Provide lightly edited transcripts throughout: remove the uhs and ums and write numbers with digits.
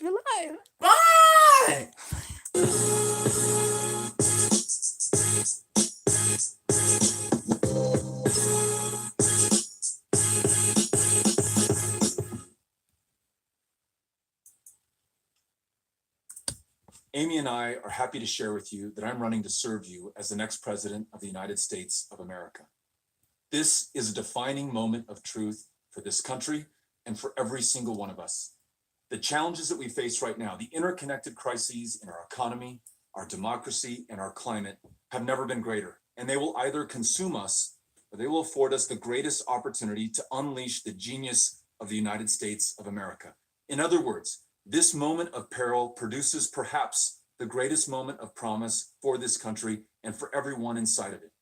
We're live. Bye! Amy and I are happy to share with you that I'm running to serve you as the next president of the United States of America. This is a defining moment of truth for this country and for every single one of us. The challenges that we face right now, the interconnected crises in our economy, our democracy, and our climate have never been greater, and they will either consume us or they will afford us the greatest opportunity to unleash the genius of the United States of America. In other words, this moment of peril produces perhaps the greatest moment of promise for this country and for everyone inside of it.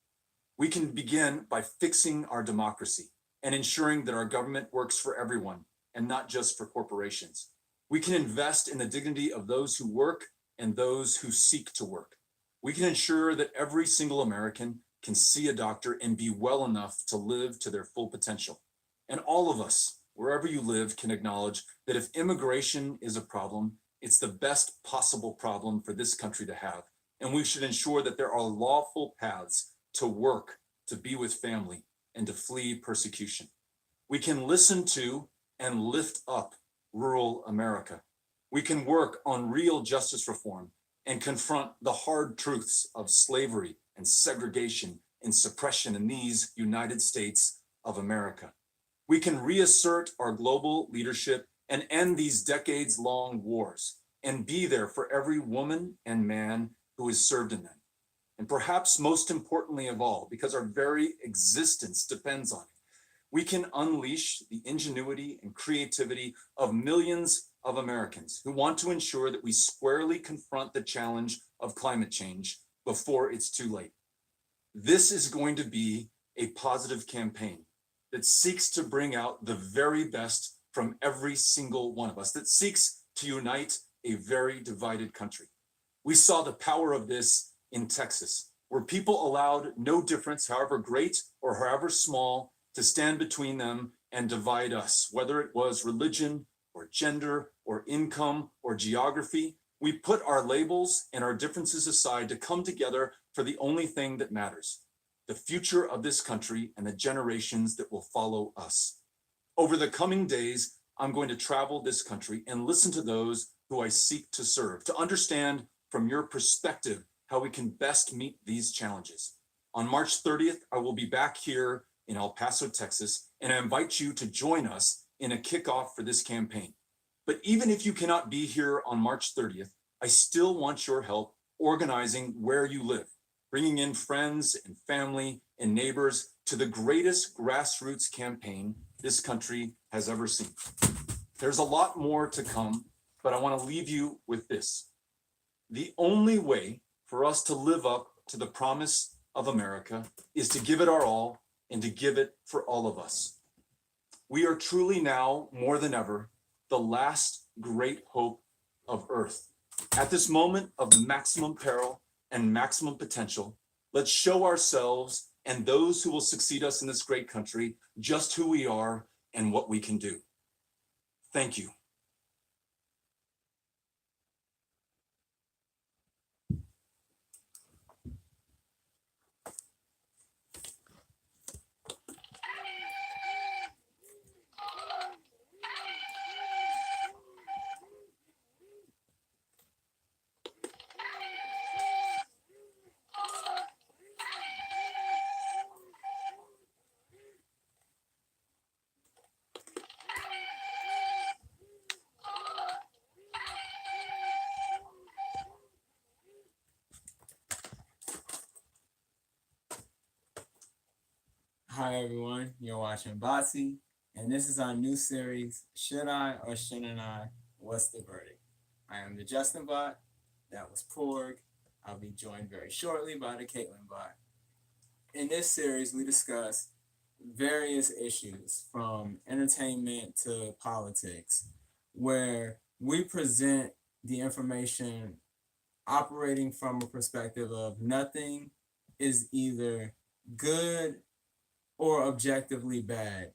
We can begin by fixing our democracy and ensuring that our government works for everyone and not just for corporations. We can invest in the dignity of those who work and those who seek to work. We can ensure that every single American can see a doctor and be well enough to live to their full potential. And all of us, wherever you live, can acknowledge that if immigration is a problem, it's the best possible problem for this country to have. And we should ensure that there are lawful paths to work, to be with family, and to flee persecution. We can listen to and lift up rural America. We can work on real justice reform and confront the hard truths of slavery and segregation and suppression in these United States of America. We can reassert our global leadership and end these decades-long wars and be there for every woman and man who is served in them. And perhaps most importantly of all, because our very existence depends on it, we can unleash the ingenuity and creativity of millions of Americans who want to ensure that we squarely confront the challenge of climate change before it's too late. This is going to be a positive campaign that seeks to bring out the very best from every single one of us, that seeks to unite a very divided country. We saw the power of this in Texas, where people allowed no difference, however great or however small, to stand between them and divide us, whether it was religion or gender or income or geography. We put our labels and our differences aside to come together for the only thing that matters: the future of this country and the generations that will follow us. Over the coming days, I'm going to travel this country and listen to those who I seek to serve, to understand from your perspective how we can best meet these challenges. On March 30th, I will be back here in El Paso, Texas, and I invite you to join us in a kickoff for this campaign. But even if you cannot be here on March 30th, I still want your help organizing where you live, bringing in friends and family and neighbors to the greatest grassroots campaign this country has ever seen. There's a lot more to come, but I want to leave you with this. The only way for us to live up to the promise of America is to give it our all and to give it for all of us. We are truly now, more than ever, the last great hope of Earth. At this moment of maximum peril and maximum potential, let's show ourselves and those who will succeed us in this great country just who we are and what we can do. Thank you. Hi everyone, you're watching Botsy, and this is our new series, Should I or Shouldn't I? What's the Verdict? I am the JustinBot, that was Porg. I'll be joined very shortly by the Caitlyn bot. In this series, we discuss various issues from entertainment to politics, where we present the information operating from a perspective of nothing is either good or objectively bad.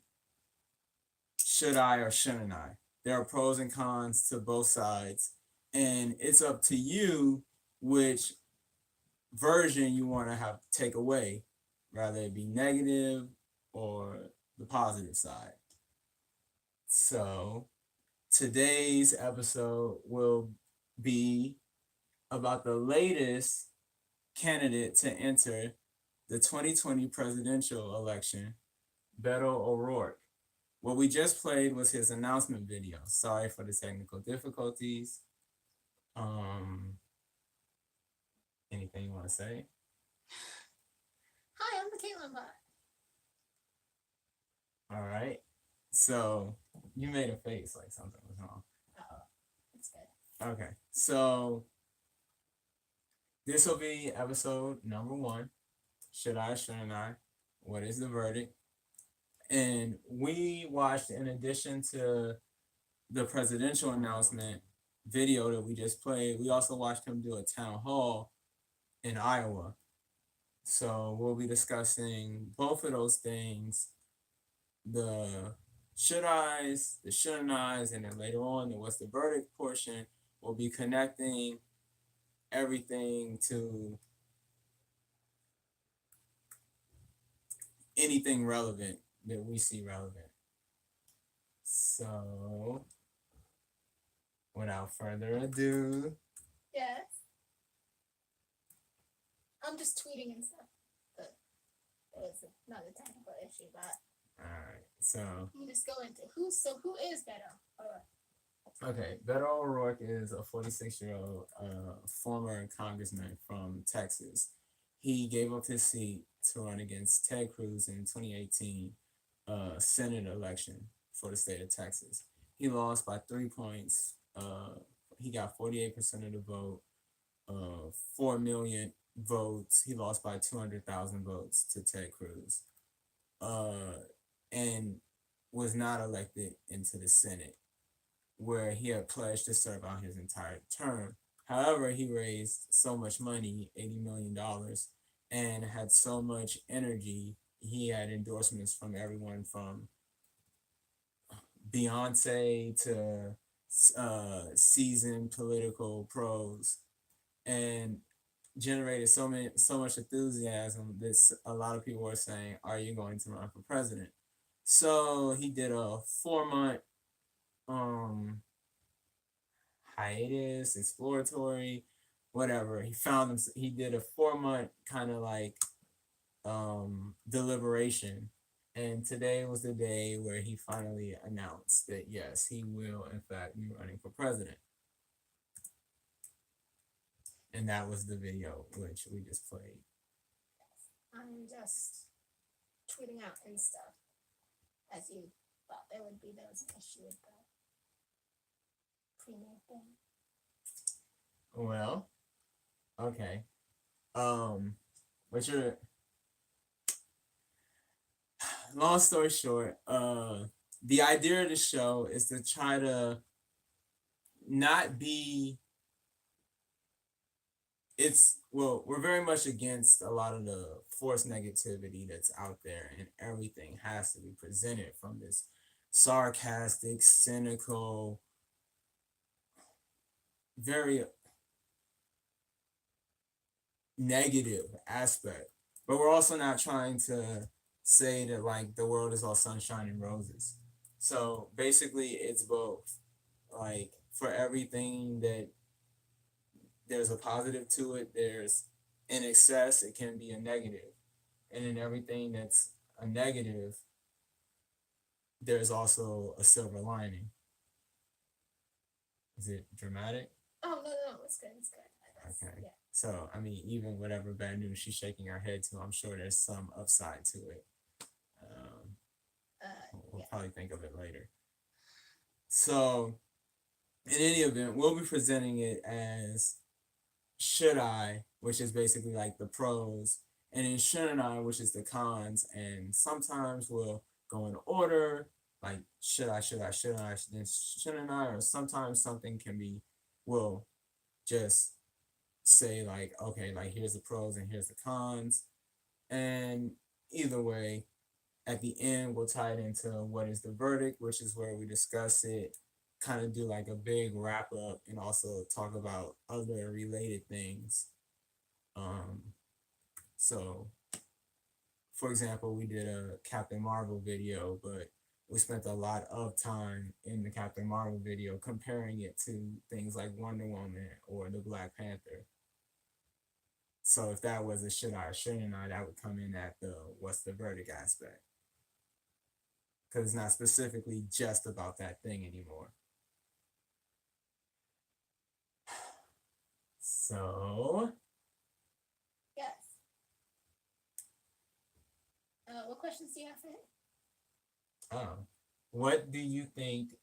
Should I or shouldn't I? there are pros and cons to both sides, and it's up to you which version you want to have take away, rather it be negative or the positive side. So today's episode will be about the latest candidate to enter the 2020 presidential election, Beto O'Rourke. What we just played was his announcement video. Sorry for the technical difficulties. Anything you want to say? Hi, I'm the Caitlyn bot. All right. So you made a face like something was wrong. It's good. Okay. So this will be episode number 1. Should I, shouldn't I? What is the verdict? And we watched, in addition to the presidential announcement video that we just played, we also watched him do a town hall in Iowa. So we'll be discussing both of those things, the should I's, the shouldn't I's, and then later on the what's the verdict portion. We'll be connecting everything to anything relevant that we see relevant. So without further ado, Yes. I'm just tweeting and stuff. But it was another technical issue, but all right. So you just go into who is Beto? okay, Beto O'Rourke is a 46-year-old former congressman from Texas. He gave up his seat to run against Ted Cruz in 2018 Senate election for the state of Texas. He lost by 3 points. He got 48% of the vote, 4 million votes. He lost by 200,000 votes to Ted Cruz, and was not elected into the Senate, where he had pledged to serve out his entire term. However, he raised so much money, $80 million, and had so much energy. He had endorsements from everyone from Beyonce to seasoned political pros, and generated so much enthusiasm that a lot of people were saying, "Are you going to run for president?" So he did a 4-month hiatus, exploratory, whatever. He did a 4-month kind of like deliberation, and today was the day where he finally announced that yes, he will in fact be running for president. And that was the video which we just played. I'm just tweeting out and stuff. As you thought there would be those issue with the premiere thing. Well, okay. But you're long story short, the idea of the show is to try to not be we're very much against a lot of the forced negativity that's out there, and everything has to be presented from this sarcastic, cynical, very negative aspect. But we're also not trying to say that like the world is all sunshine and roses. So basically it's both. Like for everything that there's a positive to it, there's in excess, it can be a negative. And in everything that's a negative, there's also a silver lining. Is it dramatic? Oh no, it's good. Okay. Yeah. So, I mean, even whatever bad news she's shaking her head to, I'm sure there's some upside to it. We'll probably think of it later. So, in any event, we'll be presenting it as should I, which is basically like the pros, and then shouldn't I, which is the cons. And sometimes we'll go in order, like should I, then shouldn't I, or sometimes something can be, we'll just say like, okay, like here's the pros and here's the cons. And either way, at the end, we'll tie it into what is the verdict, which is where we discuss it kind of do like a big wrap up and also talk about other related things. So for example, we did a Captain Marvel video, but we spent a lot of time in the Captain Marvel video comparing it to things like Wonder Woman or the Black Panther. So if that was a should I or shouldn't I, that would come in at the what's the verdict aspect. Because it's not specifically just about that thing anymore. So, Yes. What questions do you have for him? what do you think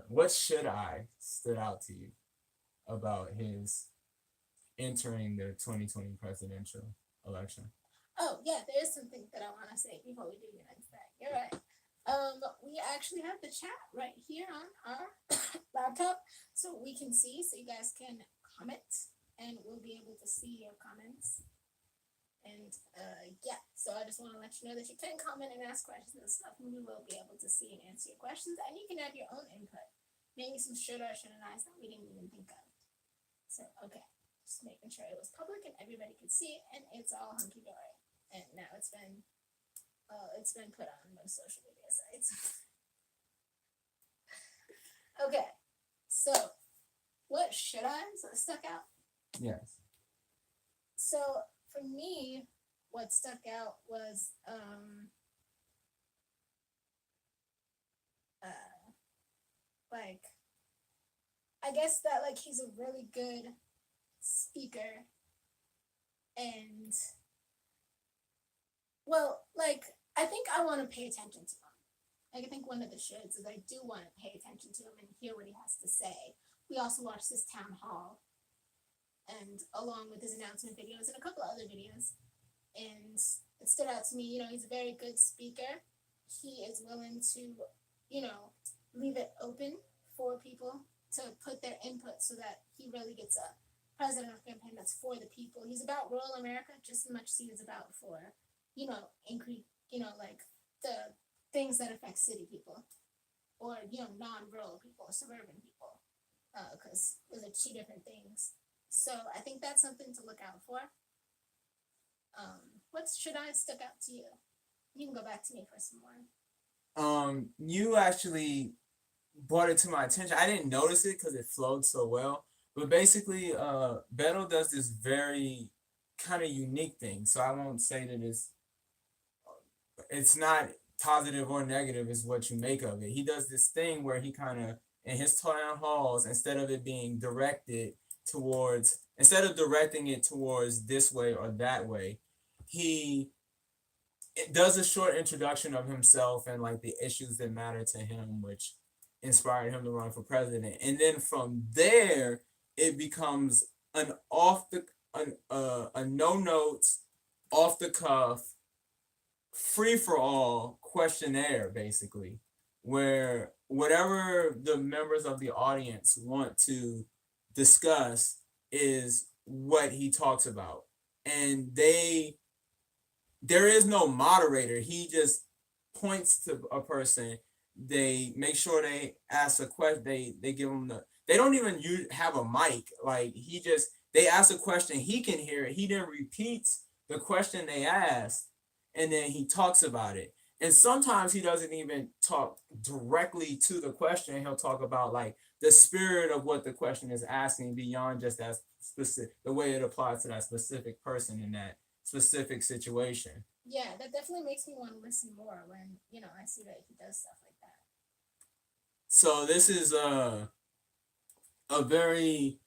what should I stood out to you about his entering the 2020 presidential election? Oh, yeah, there is something that I want to say before we do get into that. You're right. We actually have the chat right here on our laptop, so we can see, so you guys can comment, and we'll be able to see your comments. And yeah, so I just want to let you know that you can comment and ask questions and stuff, and we will be able to see and answer your questions, and you can add your own input, maybe some should or shouldn't I's that we didn't even think of. So okay, just making sure it was public and everybody could see it, and it's all hunky dory. And now it's been put on most social media sites. Okay, so what should I stuck out? Yes. So for me, what stuck out was like, I guess that like he's a really good speaker, and well, like I think I want to pay attention to him. Like I think one of the shoulds is I do want to pay attention to him and hear what he has to say. We also watched this town hall, and along with his announcement videos and a couple of other videos, and it stood out to me. You know, he's a very good speaker. He is willing to, you know, leave it open for people to put their input so that he really gets a presidential campaign that's for the people. He's about rural America just as much as he is about for, you know, increase, you know, like the things that affect city people or, you know, non-rural people, suburban people, because those are two different things. So I think that's something to look out for. What should I stuck out to you? You can go back to me for some more. You actually brought it to my attention. I didn't notice it because it flowed so well. But basically, Beto does this very kind of unique thing. So I won't say that it's not positive or negative is what you make of it. He does this thing where he kind of, in his town halls, instead of directing it towards this way or that way, he does a short introduction of himself and like the issues that matter to him, which inspired him to run for president. And then from there, it becomes a no notes, off the cuff, free for all questionnaire, basically, where whatever the members of the audience want to discuss is what he talks about. And there is no moderator. He just points to a person. They make sure they ask a question. They give them they don't even have a mic. Like they ask a question. He can hear it. He then repeats the question they asked, and then he talks about it. And sometimes he doesn't even talk directly to the question. He'll talk about like the spirit of what the question is asking beyond just that specific, the way it applies to that specific person in that specific situation. Yeah, that definitely makes me want to listen more when, you know, I see that he does stuff like that. So this is a very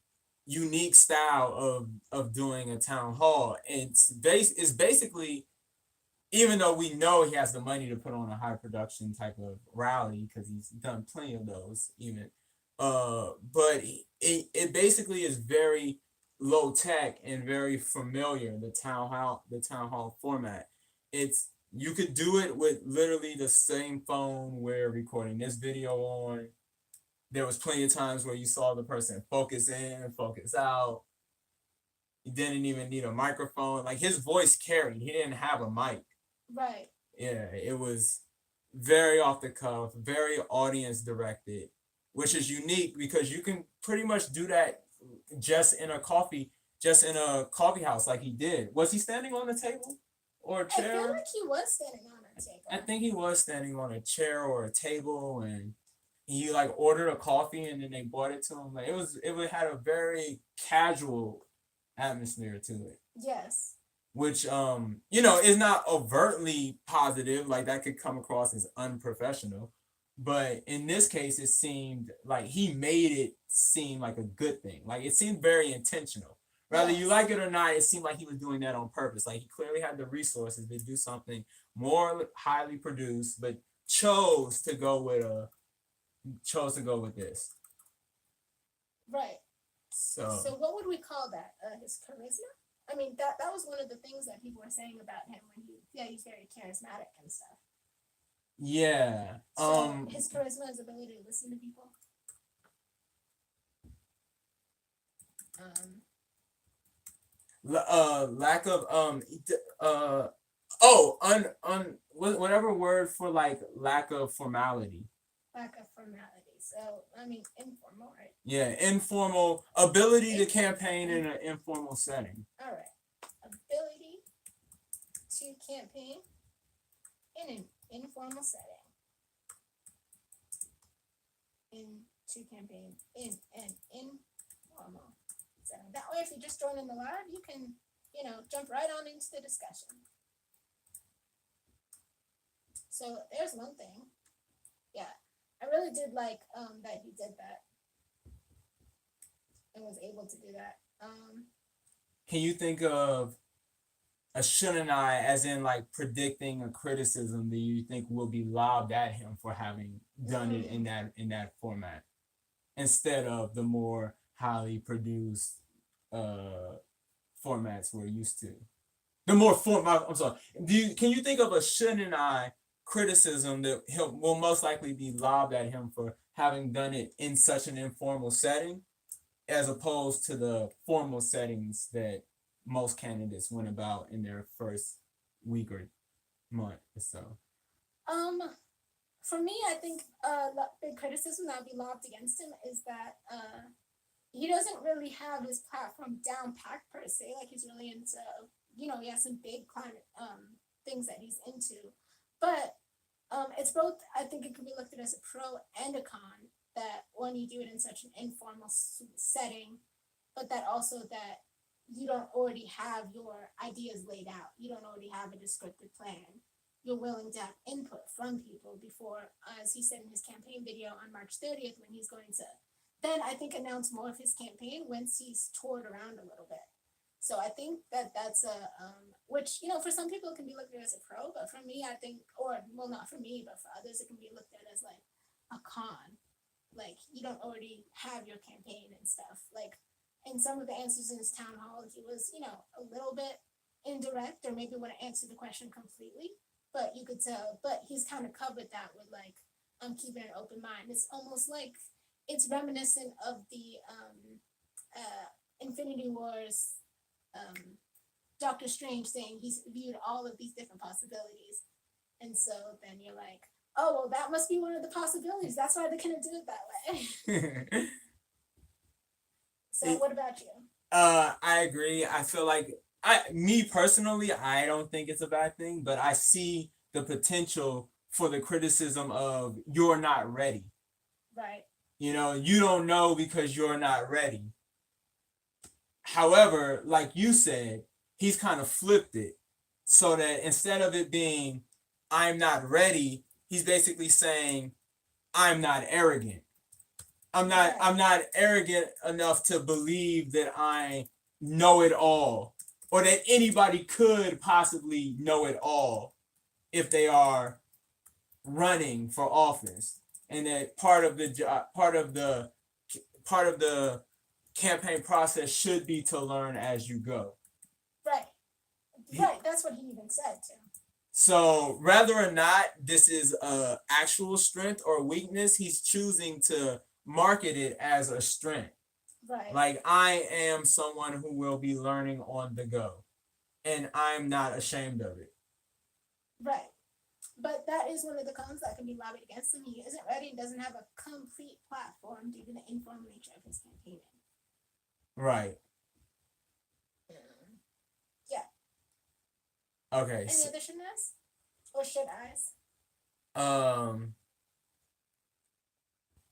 unique style of doing a town hall. It's basically, even though we know he has the money to put on a high production type of rally because he's done plenty of those even, but it basically is very low tech and very familiar. The town hall format. You could do it with literally the same phone we're recording this video on. There was plenty of times where you saw the person focus in, focus out. He didn't even need a microphone. Like his voice carried. He didn't have a mic. Right. Yeah, it was very off the cuff, very audience directed, which is unique because you can pretty much do that just in a coffee house like he did. Was he standing on a table or a I feel chair? like he was standing on a table. I think he was standing on a chair or a table, and he like ordered a coffee and then they brought it to him. Like it had a very casual atmosphere to it, Yes. which is not overtly positive. Like that could come across as unprofessional, but in this case, it seemed like he made it seem like a good thing. Like it seemed very intentional. Whether you Yes. like it or not, it seemed like he was doing that on purpose. Like he clearly had the resources to do something more highly produced, but chose to go with this. Right. So So what would we call that? His charisma? I mean, that was one of the things that people were saying about him when he's very charismatic and stuff. yeah. So his charisma, his ability to listen to people. Lack of whatever word for like lack of formality. Lack of formality. So I mean, informal, right? Yeah, informal ability to campaign in an informal setting. All right. Ability to campaign in an informal setting. To campaign in an informal setting. That way, if you just join in the live, you can, jump right on into the discussion. So there's one thing. Yeah, I really did like that he did that and was able to do that. Can you think of a shouldn't I, as in like predicting a criticism that you think will be lobbed at him for having done it in that format, instead of the more highly produced formats we're used to? The more I'm sorry. Can you think of a shouldn't I criticism that will most likely be lobbed at him for having done it in such an informal setting, as opposed to the formal settings that most candidates went about in their first week or month or so? For me, I think big criticism that would be lobbed against him is that he doesn't really have his platform down packed per se. Like he's really into, he has some big climate things that he's into, but it's both. I think it could be looked at as a pro and a con. That when you do it in such an informal setting, but that also that you don't already have your ideas laid out. You don't already have a descriptive plan. You're willing to have input from people before, as he said in his campaign video on March 30th, when he's going to then I think announce more of his campaign once he's toured around a little bit. So I think that's a which for some people it can be looked at as a pro, but for me I think, or well not for me, but for others it can be looked at as like a con. Like you don't already have your campaign and stuff. Like in some of the answers in his town hall, he was a little bit indirect, or maybe wouldn't answer the question completely. But you could tell. But he's kind of covered that with like keeping an open mind. It's almost like it's reminiscent of the Infinity Wars Doctor Strange saying he's viewed all of these different possibilities. And so then you're like, oh, well, that must be one of the possibilities. That's why they couldn't do it that way. So what about you? I agree. I feel like me personally, I don't think it's a bad thing, but I see the potential for the criticism of you're not ready. Right. You don't know because you're not ready. However, like you said, he's kind of flipped it so that instead of it being I'm not ready, he's basically saying I'm not arrogant. I'm not arrogant enough to believe that I know it all, or that anybody could possibly know it all if they are running for office, and that part of the campaign process should be to learn as you go. Right. Right. That's what he even said too. So whether or not this is a actual strength or weakness, he's choosing to market it as a strength. Right. Like, I am someone who will be learning on the go, and I'm not ashamed of it. Right. But that is one of the cons that can be lobbied against him. He isn't ready and doesn't have a complete platform due to the informal nature of his campaigning. Right. Yeah. Okay. Any other should I's? Or should I's?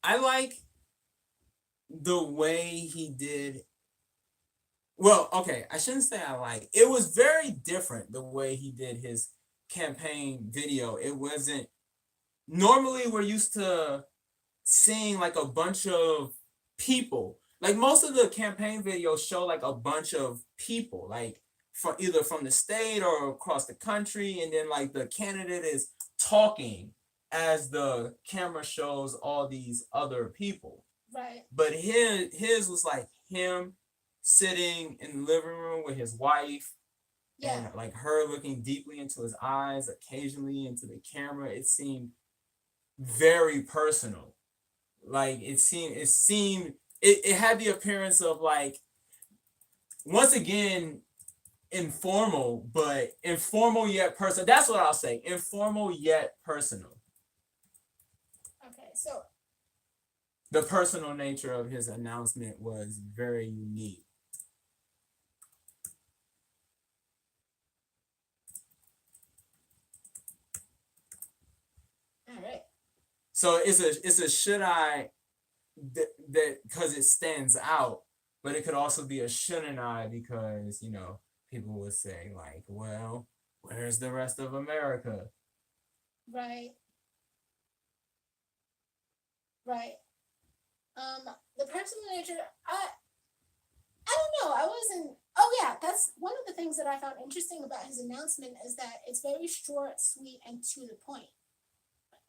I like the way he did. Well, okay, I shouldn't say I like. It was very different the way he did his campaign video. It wasn't normally we're used to seeing like a bunch of people. Like most of the campaign videos show like a bunch of people, like from either from the state or across the country, and then like the candidate is talking as the camera shows all these other people. Right. But his was like him sitting in the living room with his wife, Yeah. and like her looking deeply into his eyes, occasionally into the camera. It seemed very personal. Like it had the appearance of like, once again, informal, but informal yet personal. That's what I'll say. Informal yet personal. Okay, so The personal nature of his announcement was very unique. all right. So it's a should I that because it stands out, but it could also be a shouldn't I because people would say like, well, where's the rest of America? Right. Right. The personal nature, I don't know. I wasn't. Oh yeah, that's one of the things that I found interesting about his announcement is that it's very short, sweet, and to the point.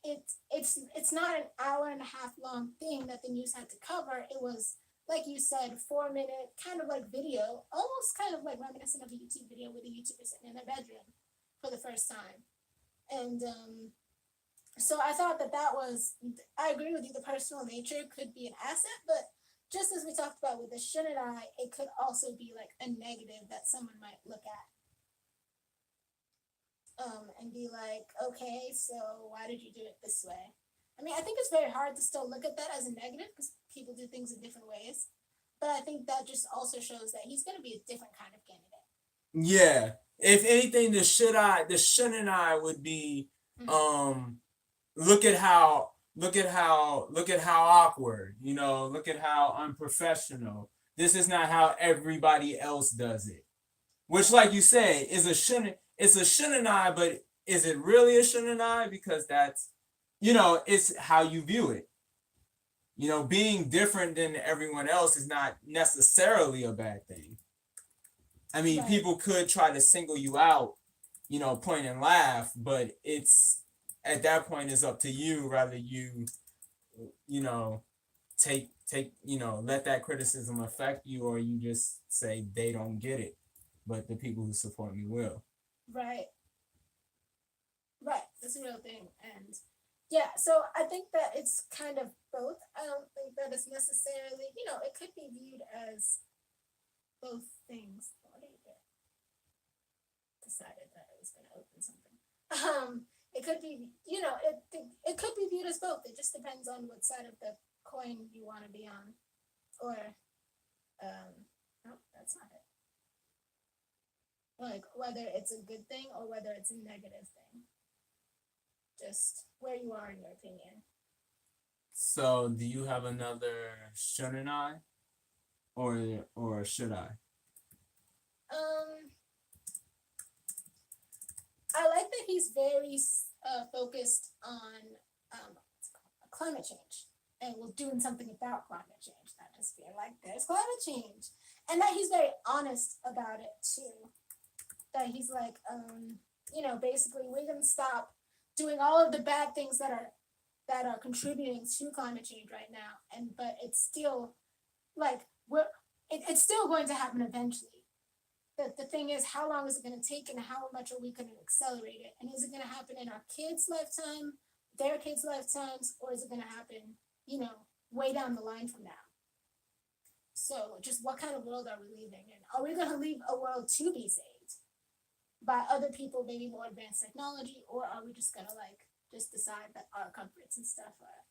It's not an hour and a half long thing that the news had to cover. It was, like you said, 4 minute kind of like video, almost kind of like reminiscent of a YouTube video with a YouTuber sitting in their bedroom for the first time, and so I thought that was. I agree with you. The personal nature could be an asset, but just as we talked about with the shouldn't I, it could also be like a negative that someone might look at. And be like, okay, so why did you do it this way? I mean, I think it's very hard to still look at that as a negative because people do things in different ways. But I think that just also shows that he's going to be a different kind of candidate. Yeah. If anything, the shouldn't I would be, look at how awkward, look at how unprofessional. This is not how everybody else does it. Which, like you say, is a shouldn't. It's a shouldn't I, but is it really a shouldn't I? Because that's, it's how you view it. Being different than everyone else is not necessarily a bad thing. I mean, Right. People could try to single you out, point and laugh, but it's at that point it's up to you. Rather you, take let that criticism affect you, or you just say they don't get it, but the people who support me will. Right. Right. That's a real thing. And yeah, so I think that it's kind of both. I don't think that it's necessarily, it could be viewed as both things. What do you do? Decided that I was going to open something. It could be, it could be viewed as both. It just depends on what side of the coin you want to be on. Or, no, that's not it. Like whether it's a good thing or whether it's a negative thing. Just where you are in your opinion. So, do you have another shouldn't I, or should I? I like that he's very focused on climate change and we're doing something about climate change. Not just being like, there's climate change, and that he's very honest about it too. That he's like, basically we're gonna stop doing all of the bad things that are contributing to climate change right now, but it's still like it's still going to happen eventually. The thing is, how long is it going to take, and how much are we going to accelerate it? And is it going to happen in our kids' lifetime, their kids' lifetimes, or is it going to happen, way down the line from now? So, just what kind of world are we leaving in? Are we going to leave a world to be saved? by other people, maybe more advanced technology, or are we just gonna like just decide that our comforts and stuff are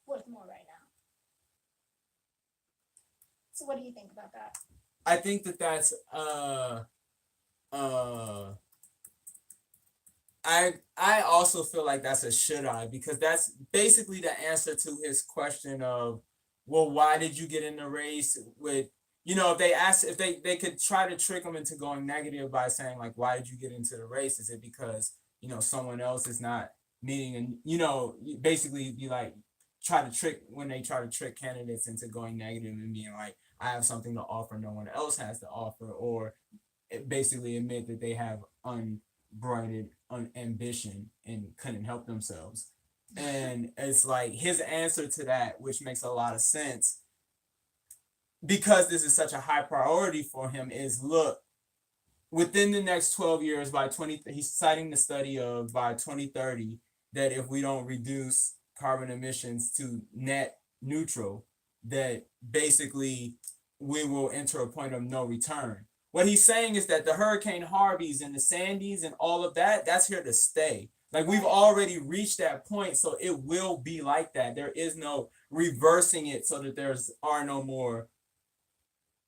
worth more right now? So what do you think about that? I think that's I also feel like that's a should I, because that's basically the answer to his question of, well, why did you get in the race with, if they ask, if they could try to trick him into going negative by saying like, why did you get into the race? Is it because, someone else is not meeting, and, basically be like, try to trick candidates into going negative and being like, I have something to offer no one else has to offer, or basically admit that they have unbridled ambition and couldn't help themselves. And it's like his answer to that, which makes a lot of sense, because this is such a high priority for him, is look, within the next 12 years, he's citing the study of by 2030, that if we don't reduce carbon emissions to net neutral, that basically we will enter a point of no return. What he's saying is that the Hurricane Harveys and the Sandys and all of that, that's here to stay. Like, we've already reached that point, so it will be like that. There is no reversing it so that are no more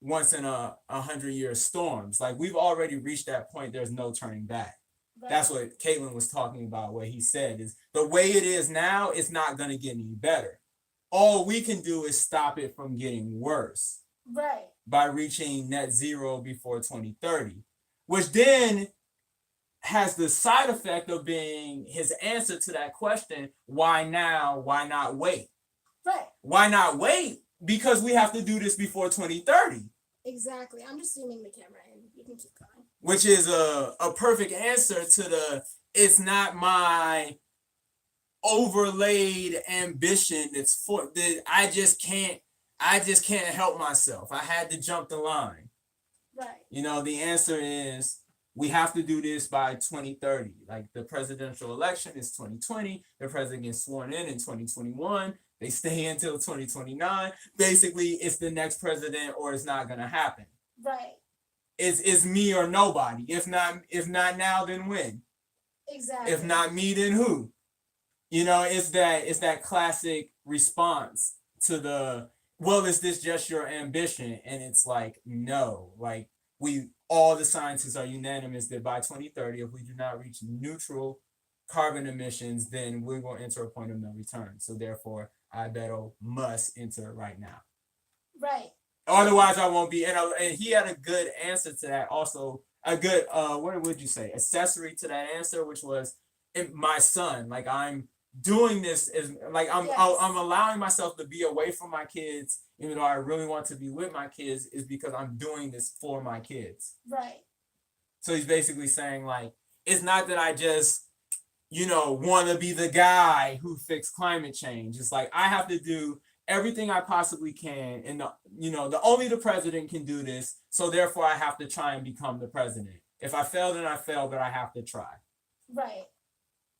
once in a 100-year storms. Like, we've already reached that point. There's no turning back. Right. That's what Caitlyn was talking about. What he said is the way it is now, it's not going to get any better. All we can do is stop it from getting worse. Right. By reaching net zero before 2030, which then has the side effect of being his answer to that question, why now? Why not wait? Right. Why not wait? Because we have to do this before 2030. Exactly. I'm just zooming the camera in. You can keep going. Which is a perfect answer to it's not my overlaid ambition that I just can't help myself. I had to jump the line. Right. The answer is we have to do this by 2030. Like, the presidential election is 2020. The president gets sworn in 2021. They stay until 2029. Basically, it's the next president or it's not going to happen. Right. It's me or nobody. If not now, then when? Exactly. If not me, then who? It's that classic response to the, well, is this just your ambition? And it's like, no, like, all the scientists are unanimous that by 2030, if we do not reach neutral carbon emissions, then we will enter a point of no return. So therefore, I Beto must enter right now. Right. Otherwise, I won't be. And he had a good answer to that. Also, a good what would you say? Accessory to that answer, which was my son. Like, I'm doing this is like I'm allowing myself to be away from my kids, even though I really want to be with my kids, is because I'm doing this for my kids. Right. So he's basically saying, like, it's not that I just want to be the guy who fixed climate change. It's like, I have to do everything I possibly can, and only the president can do this. So therefore, I have to try and become the president. If I fail, then I fail, but I have to try. Right.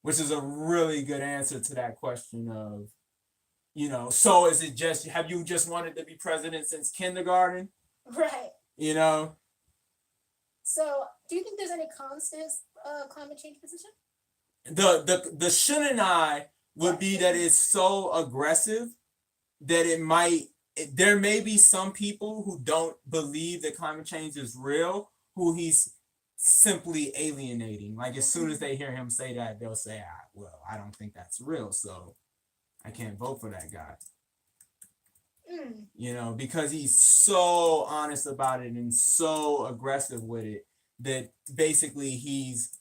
Which is a really good answer to that question of, so is it just, have you just wanted to be president since kindergarten? Right. So, do you think there's any cons to his climate change position? The shouldn't I would be that it's so aggressive that there may be some people who don't believe that climate change is real, who he's simply alienating. Like, as soon as they hear him say that, they'll say, well, I don't think that's real, so I can't vote for that guy. Because he's so honest about it and so aggressive with it, that basically he's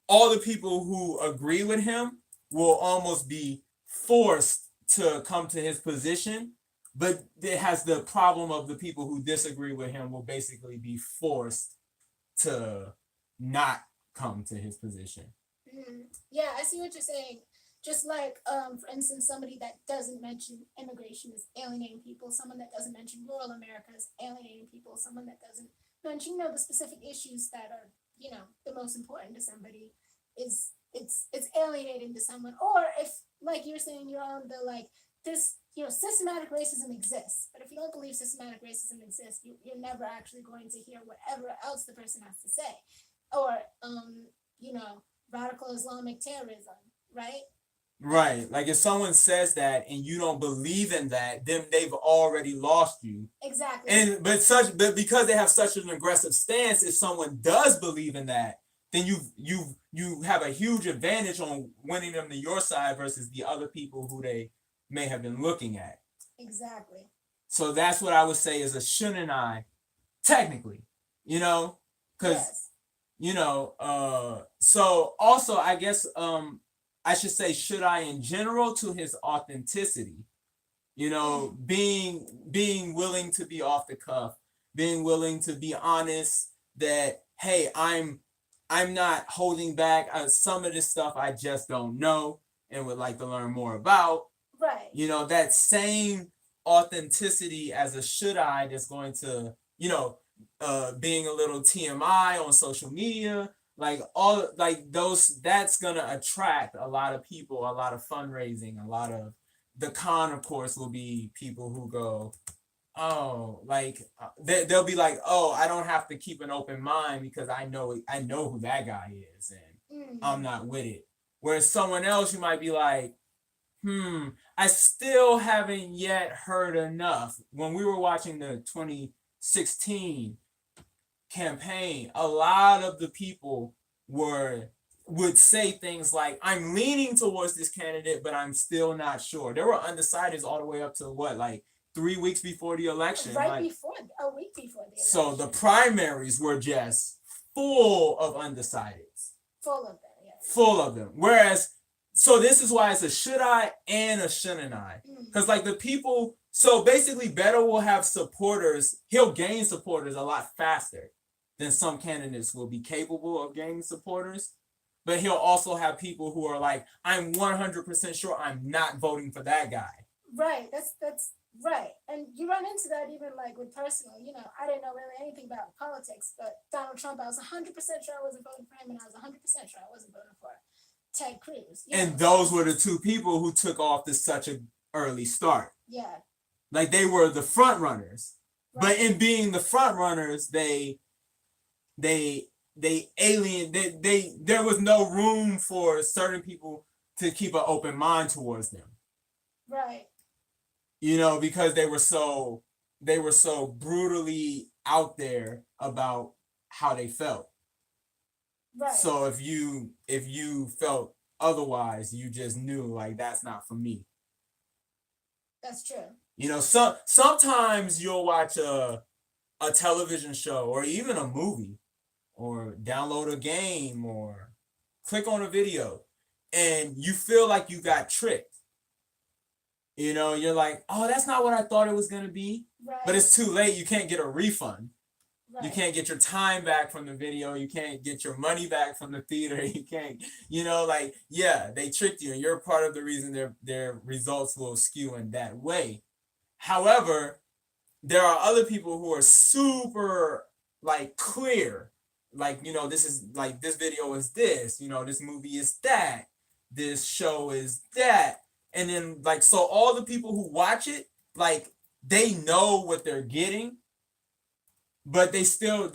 all the people who agree with him will almost be forced to come to his position, but it has the problem of the people who disagree with him will basically be forced to not come to his position. Yeah, I see what you're saying. Just like, for instance, somebody that doesn't mention immigration is alienating people. Someone that doesn't mention rural America is alienating people. Someone that doesn't mention, the specific issues that are, the most important to somebody is it's alienating to someone. Or if, like you're saying, you're on the this, systematic racism exists. But if you don't believe systematic racism exists, you're never actually going to hear whatever else the person has to say. or you know, radical Islamic terrorism, right? Right. Like if someone says that and you don't believe in that, then they've already lost you. Exactly. And but because they have such an aggressive stance, if someone does believe in that, then you have a huge advantage on winning them to your side versus the other people who they may have been looking at. Exactly. So that's what I would say is a shouldn't I, technically, because Yes. so also I guess I should say should I in general to his authenticity, being willing to be off the cuff, being willing to be honest that hey, I'm not holding back. Some of this stuff I just don't know and would like to learn more about. Right. That same authenticity as a should I that's going to, being a little TMI on social media, like all like those, that's gonna attract a lot of people, a lot of fundraising, a lot of the con, of course, will be people who go, oh, like they'll be like, oh, I don't have to keep an open mind because I know who that guy is and I'm not with it. Whereas someone else, you might be like, I still haven't yet heard enough. When we were watching the 2016 campaign, a lot of the people would say things like, I'm leaning towards this candidate, but I'm still not sure. There were undecideds all the way up to what, like 3 weeks before the election. Right, before, a week before the election. So the primaries were just full of undecideds. Full of them, yes. Full of them. Whereas, so this is why it's a should I and a shouldn't I. Because like the people, so basically Beto will have supporters, he'll gain supporters a lot faster than some candidates will be capable of gaining supporters. But he'll also have people who are like, I'm 100% sure I'm not voting for that guy. Right, that's right. And you run into that even like with personal, I didn't know really anything about politics, but Donald Trump, I was 100% sure I wasn't voting for him, and I was 100% sure I wasn't voting for Ted Cruz. And those were the two people who took off to such an early start. Yeah. Like they were the front runners. Right. But in being the front runners, there was no room for certain people to keep an open mind towards them. Right. Because they were so brutally out there about how they felt. Right. So if you felt otherwise, you just knew like that's not for me. That's true. Sometimes you'll watch a television show or even a movie or download a game or click on a video and you feel like you got tricked. You're like, oh, that's not what I thought it was going to be. Right. But it's too late. You can't get a refund. Right. You can't get your time back from the video. You can't get your money back from the theater. You can't, they tricked you and you're part of the reason their results will skew in that way. However, there are other people who are super like clear. Like, this is like, this video is this, this movie is that, this show is that. And then like, so all the people who watch it, like they know what they're getting, but they're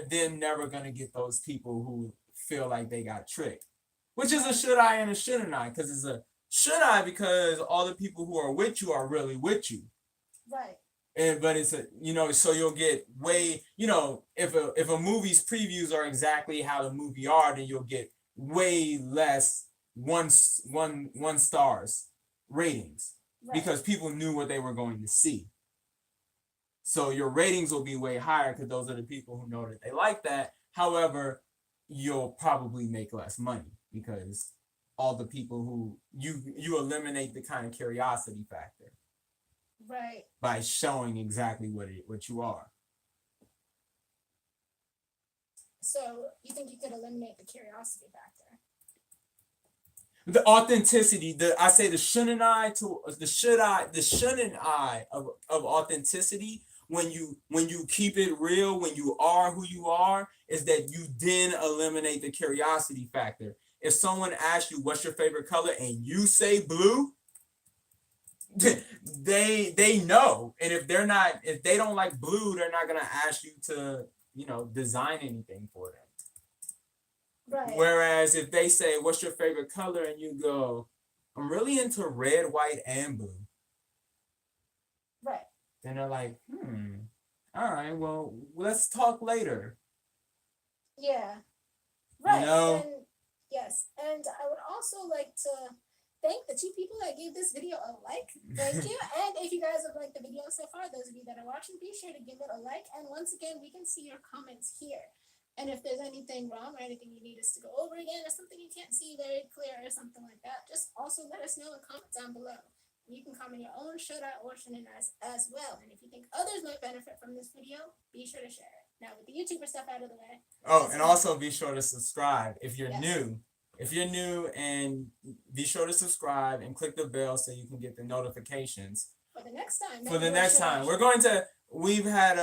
then never going to get those people who feel like they got tricked, which is a should I and a shouldn't I, because it's a should I because all the people who are with you are really with you. Right. But it's so you'll get way, if a movie's previews are exactly how the movie are, then you'll get way less one stars ratings. Right. Because people knew what they were going to see. So your ratings will be way higher because those are the people who know that they like that. However, you'll probably make less money because all the people who you eliminate the kind of curiosity factor. Right. By showing exactly what you are. So you think you could eliminate the curiosity factor? The authenticity, I say the shouldn't I of authenticity, when you keep it real, when you are who you are, is that you then eliminate the curiosity factor. If someone asks you what's your favorite color and you say blue, they know. And if they don't like blue, they're not gonna ask you to, design anything for them. Right. Whereas if they say, "What's your favorite color?" and you go, "I'm really into red, white, and blue," Right. then they're like, all right, well, let's talk later. Yeah. Right. You know? And yes. And I would also like to thank the 2 people that gave this video a like. Thank you. And if you guys have liked the video so far, those of you that are watching, be sure to give it a like. And once again, we can see your comments here. And if there's anything wrong or anything you need us to go over again or something you can't see very clear or something like that, just also let us know and comment down below. You can comment your own should I or shouldn't I as well. And if you think others might benefit from this video, be sure to share it. Now with the YouTuber stuff out of the way. Oh, and also be sure to subscribe if you're Yes. new. If you're new, and be sure to subscribe and click the bell so you can get the notifications For the next time. for the next time. We've had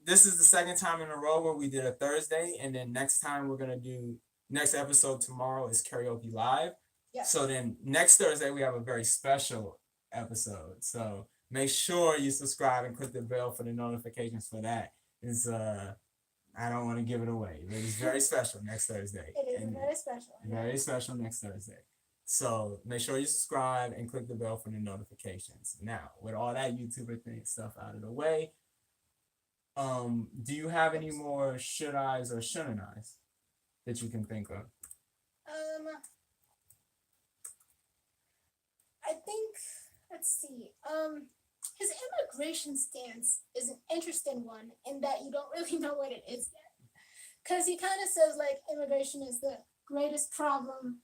this is the second time in a row where we did a Thursday, and then next time we're gonna do next episode tomorrow is karaoke live. Yeah. So then next Thursday we have a very special episode. So make sure you subscribe and click the bell for the notifications for that. It's I don't want to give it away, but it's very special next Thursday. It is And very special. very special next Thursday. So make sure you subscribe and click the bell for the notifications. Now, with all that YouTuber thing stuff out of the way, do you have any more should I's or shouldn't I's that you can think of? I think, let's see. His immigration stance is an interesting one in that you don't really know what it is yet. Because he kind of says, like, immigration is the greatest problem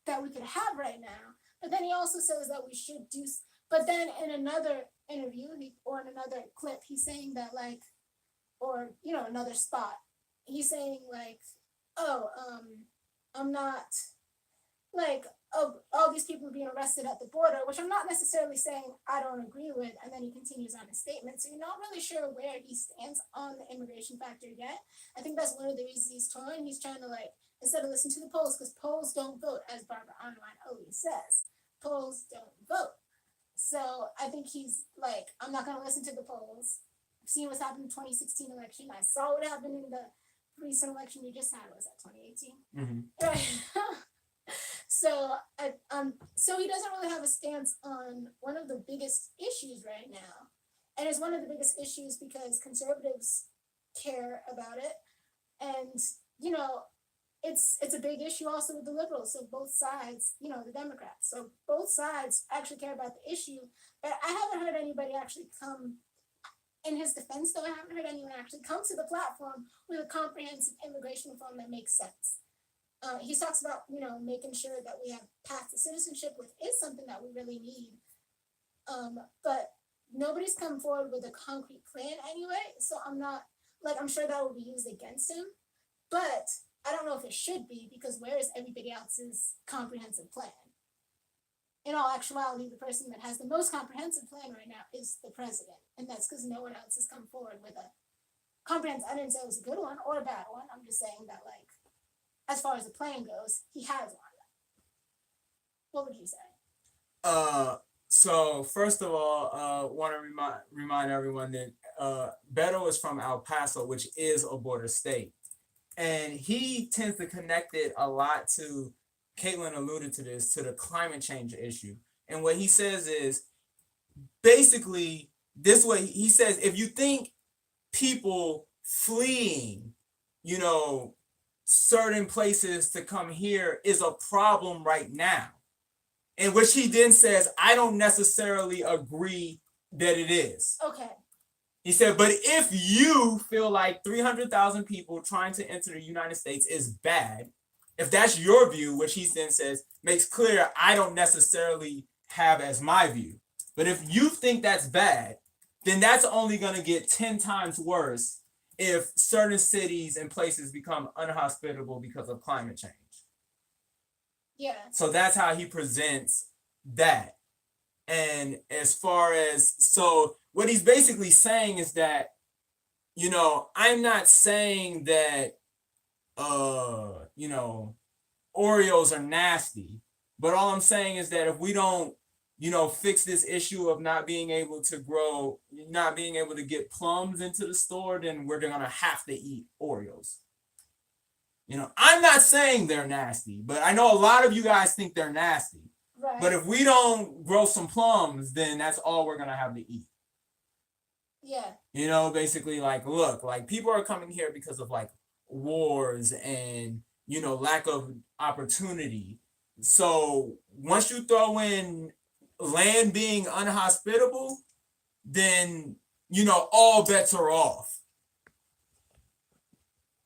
that we could have right now. But then he also says that we should do, but then in another interview or in another clip, he's saying that, like, or, you know, another spot, he's saying, like, oh, I'm not, like, oh, all these people are being arrested at the border, which I'm not necessarily saying I don't agree with. And then he continues on his statement. So you're not really sure where he stands on the immigration factor yet. I think that's one of the reasons he's torn. He's trying to, like, instead of listen to the polls, because polls don't vote, as Barbara Online always says. Polls don't vote. So I think he's like, I'm not going to listen to the polls. I've seen what's happened in the 2016 election. I saw what happened in the recent election we just had. Was that 2018? Mm-hmm. Right. So he doesn't really have a stance on one of the biggest issues right now. And it's one of the biggest issues because conservatives care about it. And, you know, it's a big issue also with the liberals. So both sides, you know, the Democrats. So both sides actually care about the issue. But I haven't heard anybody actually come, in his defense though, I haven't heard anyone actually come to the platform with a comprehensive immigration reform that makes sense. He talks about, you know, making sure that we have path to citizenship, which is something that we really need. But nobody's come forward with a concrete plan anyway. So I'm not, like, I'm sure that will be used against him. But I don't know if it should be, because where is everybody else's comprehensive plan? In all actuality, the person that has the most comprehensive plan right now is the president. And that's because no one else has come forward with a comprehensive, I didn't say it was a good one or a bad one. I'm just saying that, like, as far as the plan goes, he has one. What would you say? So first of all, want to remind everyone that Beto is from El Paso, which is a border state, and he tends to connect it a lot to. Caitlyn alluded to this, to the climate change issue, and what he says is basically this way. He says if you think people fleeing, you know, certain places to come here is a problem right now. In which he then says, I don't necessarily agree that it is. Okay. He said, but if you feel like 300,000 people trying to enter the United States is bad, if that's your view, which he then says, makes clear I don't necessarily have as my view. But if you think that's bad, then that's only going to get 10 times worse if certain cities and places become unhospitable because of climate change. Yeah. So that's how he presents that. And as far as, so what he's basically saying is that, you know, I'm not saying that, you know, Oreos are nasty, but all I'm saying is that if we don't, you know, fix this issue of not being able to grow, not being able to get plums into the store, then we're going to have to eat Oreos. You know, I'm not saying they're nasty, but I know a lot of you guys think they're nasty. Right. But if we don't grow some plums, then that's all we're gonna have to eat. Yeah. You know, basically, like, look, like people are coming here because of like wars and, you know, lack of opportunity. So once you throw in land being unhospitable, then, you know, all bets are off.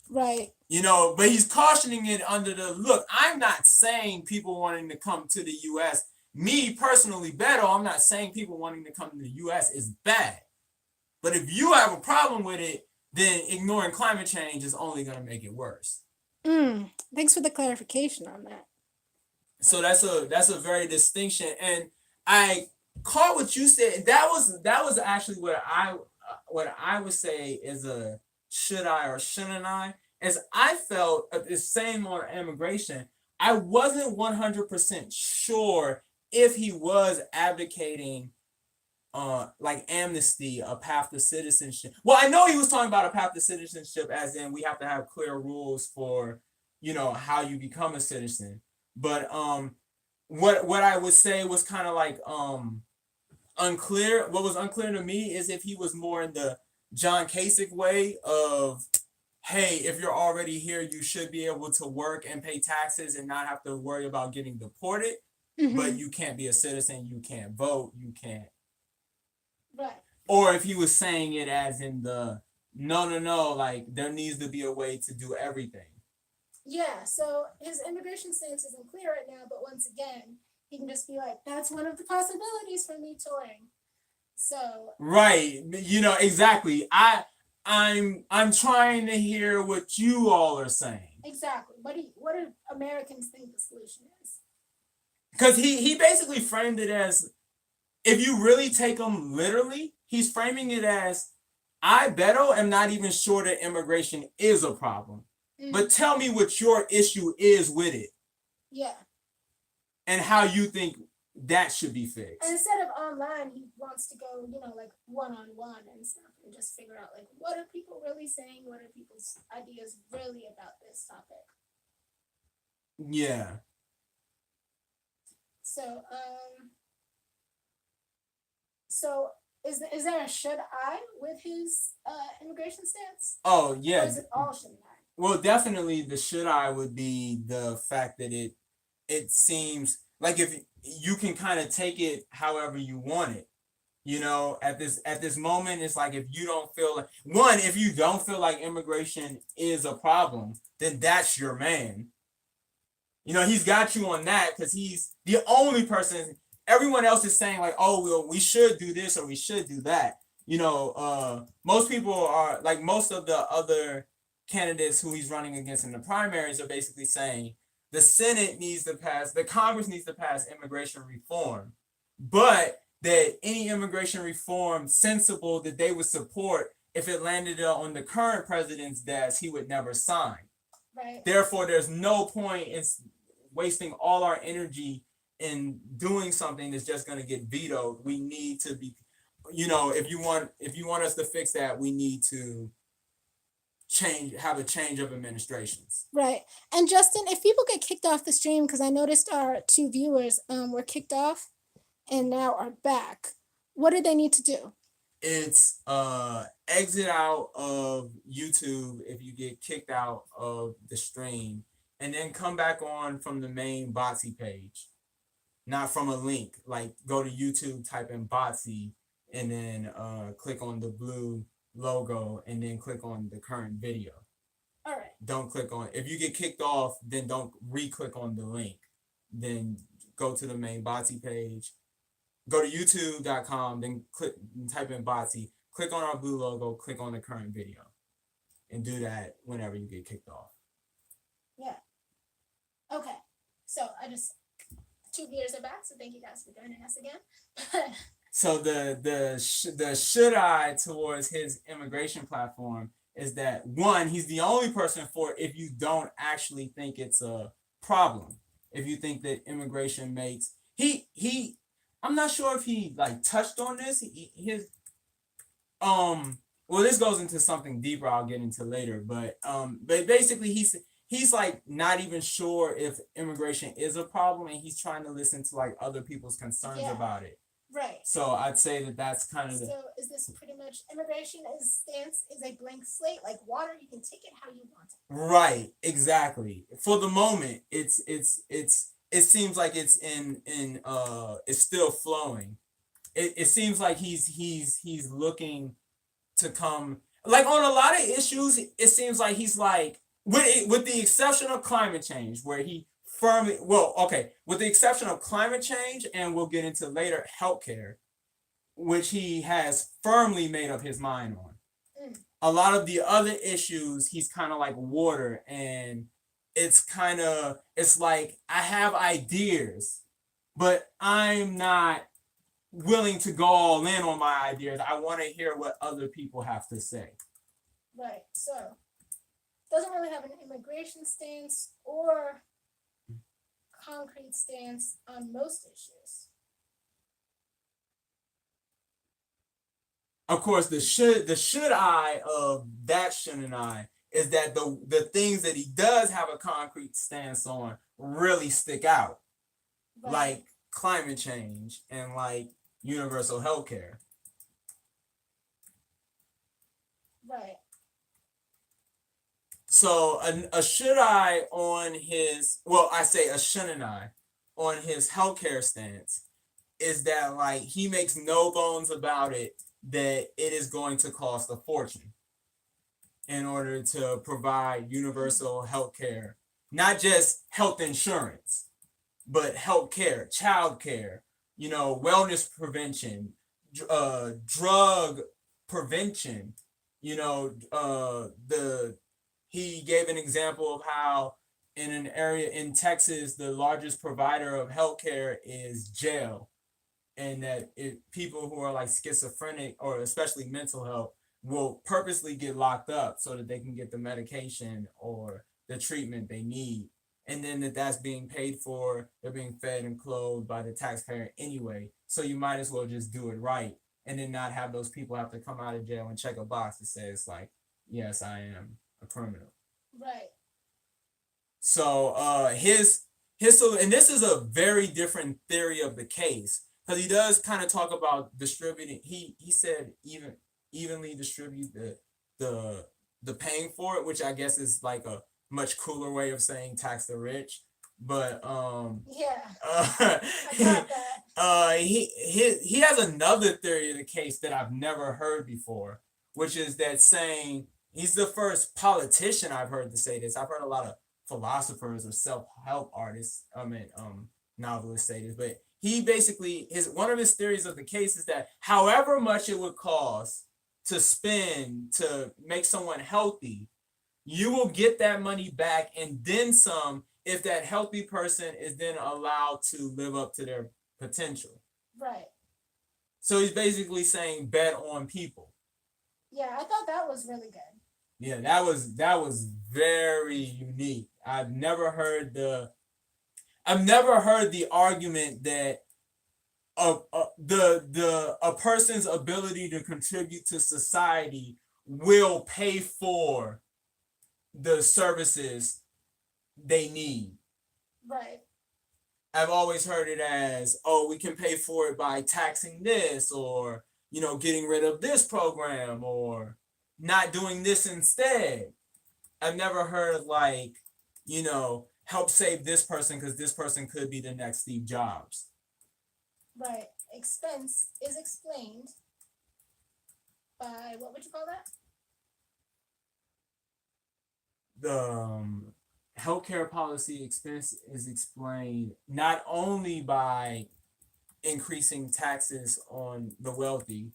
Right. You know, but he's cautioning it under the look. I'm not saying people wanting to come to the U.S. Me personally, Beto, I'm not saying people wanting to come to the U.S. is bad. But if you have a problem with it, then ignoring climate change is only going to make it worse. Thanks for the clarification on that. So that's a very distinction. And I caught what you said. That was actually what I would say is a should I or shouldn't I? As I felt the same on immigration, I wasn't 100% sure if he was advocating like amnesty, a path to citizenship. Well, I know he was talking about a path to citizenship as in we have to have clear rules for, you know, how you become a citizen. But what I would say was kind of like unclear. What was unclear to me is if he was more in the John Kasich way of, hey, if you're already here, you should be able to work and pay taxes and not have to worry about getting deported. But you can't be a citizen, you can't vote, you can't. Right. Or if he was saying it as in the no, like there needs to be a way to do everything. Yeah, so his immigration stance isn't clear right now, but once again, he can just be like, that's one of the possibilities for me touring. So right, you know, exactly. I'm trying to hear what you all are saying. Exactly. What do Americans think the solution is? Because he basically framed it as, if you really take him literally, he's framing it as, I, Beto, am not even sure that immigration is a problem. But tell me what your issue is with it. Yeah. And how you think that should be fixed. And instead of online, he wants to go, you know, like one-on-one and stuff and just figure out, like, what are people really saying? What are people's ideas really about this topic? Yeah. So is there a should I with his immigration stance? Oh, yeah. Or is it all should I? Well, definitely the should I would be the fact that it seems like if you can kind of take it however you want it. You know, at this moment, it's like if you don't feel like, one, if you don't feel like immigration is a problem, then that's your man. You know, he's got you on that because he's the only person. Everyone else is saying like, oh, well, we should do this or we should do that. You know, most people are like, most of the other candidates who he's running against in the primaries are basically saying the Senate needs to pass, the Congress needs to pass immigration reform, but that any immigration reform sensible that they would support, if it landed on the current president's desk, he would never sign. Right. Therefore, there's no point in wasting all our energy in doing something that's just going to get vetoed. We need to be, you know, if you want us to fix that, we need to have a change of administrations. Right. And Justin, if people get kicked off the stream, because I noticed our 2 viewers were kicked off and now are back, what do they need to do? It's exit out of YouTube if you get kicked out of the stream, and then come back on from the main Botsy page, not from a link. Like go to YouTube, type in Botsy, and then click on the blue logo, and then click on the current video. All right. Don't click on, if you get kicked off, then don't re-click on the link. Then go to the main Botsy page. Go to youtube.com, then type in Botsy, click on our blue logo, click on the current video, and do that whenever you get kicked off. Yeah. Okay. So 2 viewers are back, so thank you guys for joining us again. So the should I towards his immigration platform is that, one, he's the only person for it if you don't actually think it's a problem. If you think that immigration makes I'm not sure if he like touched on this. Well, this goes into something deeper I'll get into later, but basically he's like not even sure if immigration is a problem, and he's trying to listen to like other people's concerns Yeah. about it. Right. So I'd say that that's kind of the So is this pretty much immigration stance is a blank slate, like water, you can take it how you want it. right, exactly. For the moment, it seems like it's it's still flowing. It seems like he's looking to come, like on a lot of issues. It seems like he's like, with the exception of climate change, where he firmly, well, okay, with the exception of climate change, and we'll get into later, healthcare, which he has firmly made up his mind on. Mm. A lot of the other issues, he's kind of like water, and it's like, I have ideas, but I'm not willing to go all in on my ideas. I want to hear what other people have to say. Right. So doesn't really have an immigration stance or concrete stance on most issues. Of course, the should I of that shouldn't I is that the things that he does have a concrete stance on really stick out, Right. like climate change and like universal health care. Right. So a should I on his, well, I say a shouldn't I on his healthcare stance is that, like, he makes no bones about it that it is going to cost a fortune in order to provide universal health care, not just health insurance, but health care, child care, wellness prevention, drug prevention. He gave an example of how in an area in Texas, the largest provider of healthcare is jail, and that people who are like schizophrenic or especially mental health will purposely get locked up so that they can get the medication or the treatment they need. And then that's being paid for, they're being fed and clothed by the taxpayer anyway. So you might as well just do it right, and then not have those people have to come out of jail and check a box that says like, yes, I am a criminal. Right. So and this is a very different theory of the case, because he does kind of talk about distributing. He said evenly distribute the paying for it, which I guess is like a much cooler way of saying tax the rich. But Yeah. I got that. he has another theory of the case that I've never heard before, which is that saying, he's the first politician I've heard to say this. I've heard a lot of philosophers or self-help artists, novelists say this, but he basically, one of his theories of the case is that however much it would cost to spend to make someone healthy, you will get that money back and then some if that healthy person is then allowed to live up to their potential. Right. So he's basically saying bet on people. Yeah, I thought that was really good. Yeah, that was very unique. I've never heard the argument that a person's ability to contribute to society will pay for the services they need. Right. I've always heard it as, oh, we can pay for it by taxing this, or getting rid of this program, or not doing this instead. I've never heard like, help save this person because this person could be the next Steve Jobs. Right. Expense is explained by, what would you call that? The healthcare policy expense is explained not only by increasing taxes on the wealthy.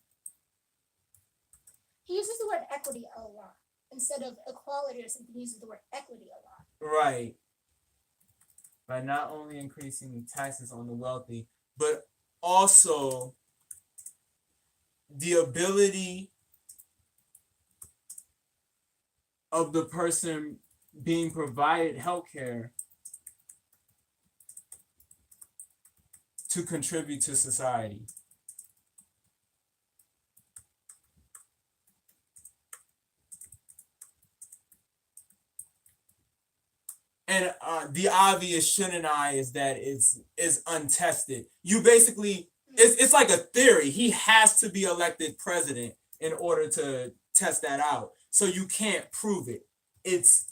He uses the word equity a lot. Instead of equality or something, he uses the word equity a lot. Right. By not only increasing taxes on the wealthy, but also the ability of the person being provided healthcare to contribute to society. And the obvious shouldn't I is that it's untested. You basically it's like a theory. He has to be elected president in order to test that out. So you can't prove it. It's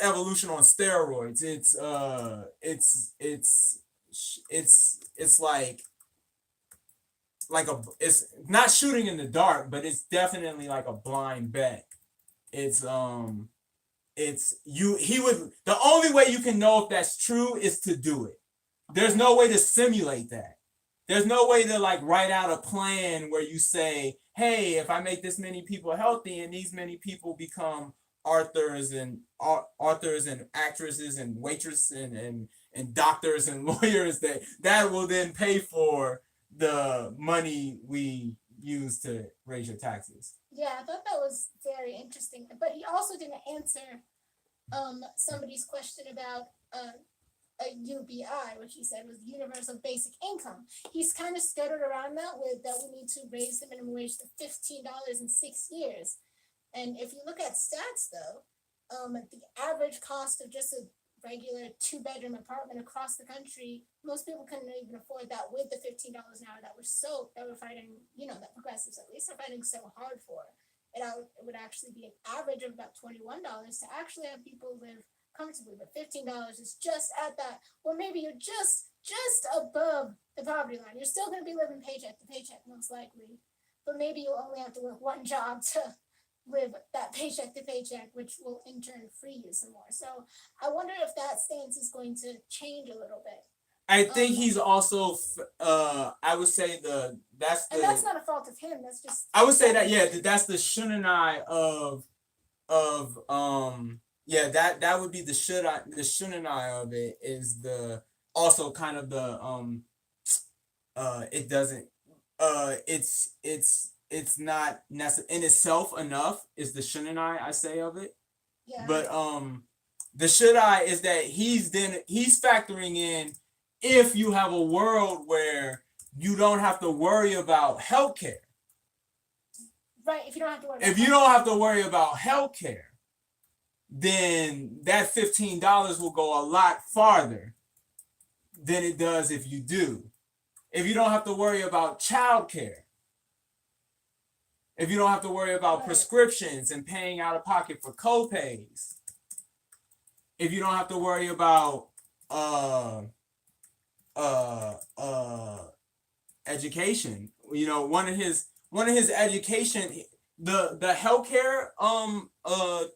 evolution on steroids. It's like a it's not shooting in the dark, but it's definitely like a blind bet. It's he would the only way you can know if that's true is to do it. There's no way to simulate that. There's no way to like write out a plan where you say, hey, if I make this many people healthy and these many people become authors and actresses and waitresses and doctors and lawyers, that will then pay for the money we use to raise your taxes. Yeah, I thought that was very interesting. But he also didn't answer somebody's question about a UBI, which he said was universal basic income. He's kind of skirted around that with that we need to raise the minimum wage to $15 in 6 years. And if you look at stats though, the average cost of just a regular 2-bedroom apartment across the country, most people couldn't even afford that with the $15 an hour that we're fighting, that progressives at least are fighting so hard for. It would actually be an average of about $21 to actually have people live comfortably, but $15 is just at that, or maybe you're just above the poverty line. You're still going to be living paycheck to paycheck most likely, but maybe you'll only have to work one job to live that paycheck to paycheck, which will in turn free you some more. So I wonder if that stance is going to change a little bit. I think he's also I would say and that's not a fault of him. That's just I would say that that's the shouldn't I of that would be the shouldn't I of it is the also kind of the it doesn't it's not necessary in itself enough is the shouldn't I say of it. Yeah. But the should I is that he's factoring in if you have a world where you don't have to worry about healthcare. Right, if you don't have to worry about healthcare, then that $15 will go a lot farther than it does if you do. If you don't have to worry about childcare, if you don't have to worry about prescriptions and paying out of pocket for co-pays, if you don't have to worry about education, one of his education, the healthcare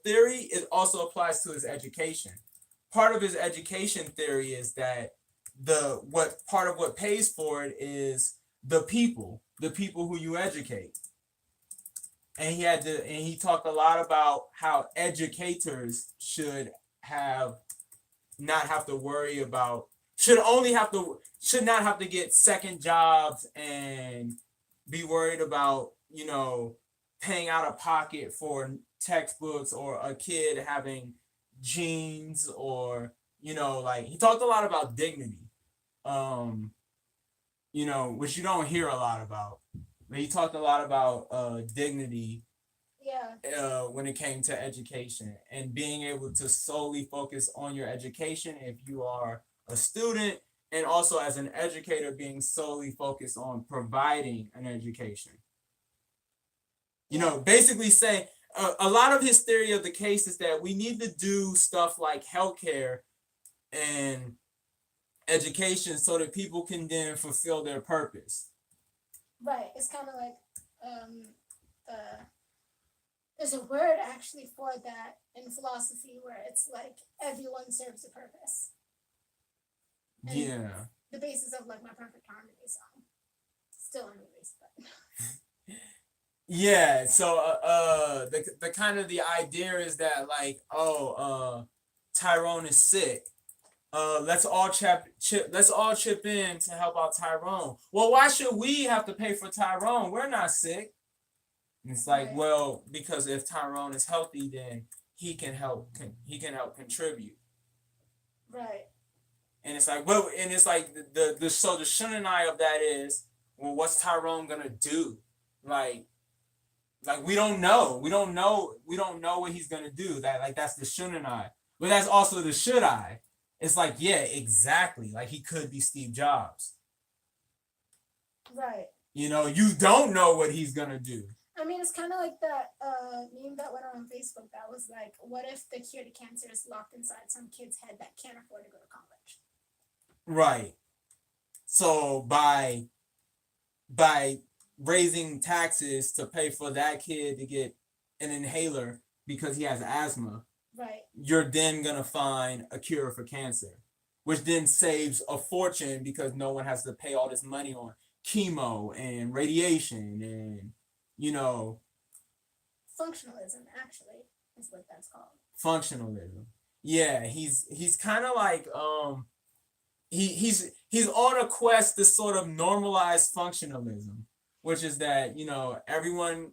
theory it also applies to his education. Part of his education theory is that part of what pays for it is the people who you educate. And he talked a lot about how educators should not have to get second jobs and be worried about, paying out of pocket for textbooks or a kid having jeans or, he talked a lot about dignity, which you don't hear a lot about. But he talked a lot about dignity. Yeah. When it came to education and being able to solely focus on your education if you are a student, and also as an educator being solely focused on providing an education. Basically say a lot of his theory of the case is that we need to do stuff like healthcare and education so that people can then fulfill their purpose. Right. It's kind of like there's a word actually for that in philosophy where it's like everyone serves a purpose. And yeah. The basis of like My Perfect Harmony song. Still unreleased, but yeah. So the kind of the idea is that like, Tyrone is sick. Let's all chip in to help out Tyrone. Well, why should we have to pay for Tyrone? We're not sick. And it's like, well, because if Tyrone is healthy, then he can help contribute. Right. And it's like, well, and it's like the shouldn't I of that is, well, what's Tyrone gonna do? Like we don't know what he's gonna do. That's the shouldn't I. But that's also the should I. It's like, yeah, exactly. Like he could be Steve Jobs. Right. You know, you don't know what he's gonna do. I mean, it's kind of like that meme that went on Facebook that was like, what if the cure to cancer is locked inside some kid's head that can't afford to go to college? Right. So by raising taxes to pay for that kid to get an inhaler because he has asthma, right, you're then gonna find a cure for cancer, which then saves a fortune because no one has to pay all this money on chemo and radiation and, you know, functionalism actually is what that's called. functionalism. Yeah, he's kind of like he's on a quest to sort of normalize functionalism, which is that, you know, everyone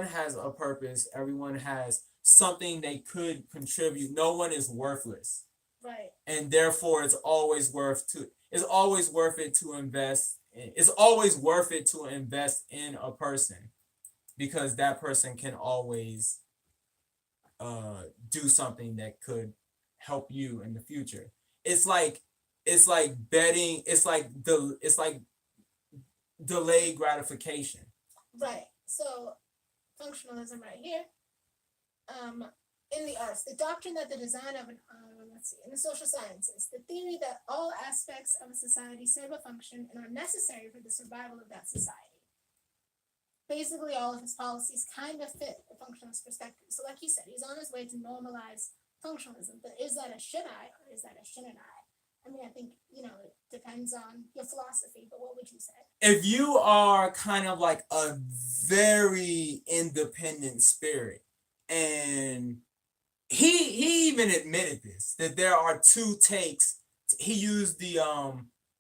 has a purpose, everyone has something they could contribute. No one is worthless. Right. And therefore it's always worth it to invest. It's always worth it to invest in a person because that person can always do something that could help you in the future. It's like betting, it's like delayed gratification. Right. So functionalism right here. In the arts, the doctrine that the design of in the social sciences, the theory that all aspects of a society serve a function and are necessary for the survival of that society. Basically, all of his policies kind of fit the functionalist perspective. So like you said, he's on his way to normalize functionalism, but is that a should I or is that a shouldn't I? I mean, I think, you know, it depends on your philosophy, but what would you say? If you are kind of like a very independent spirit, and he even admitted this, that there are two takes. He used the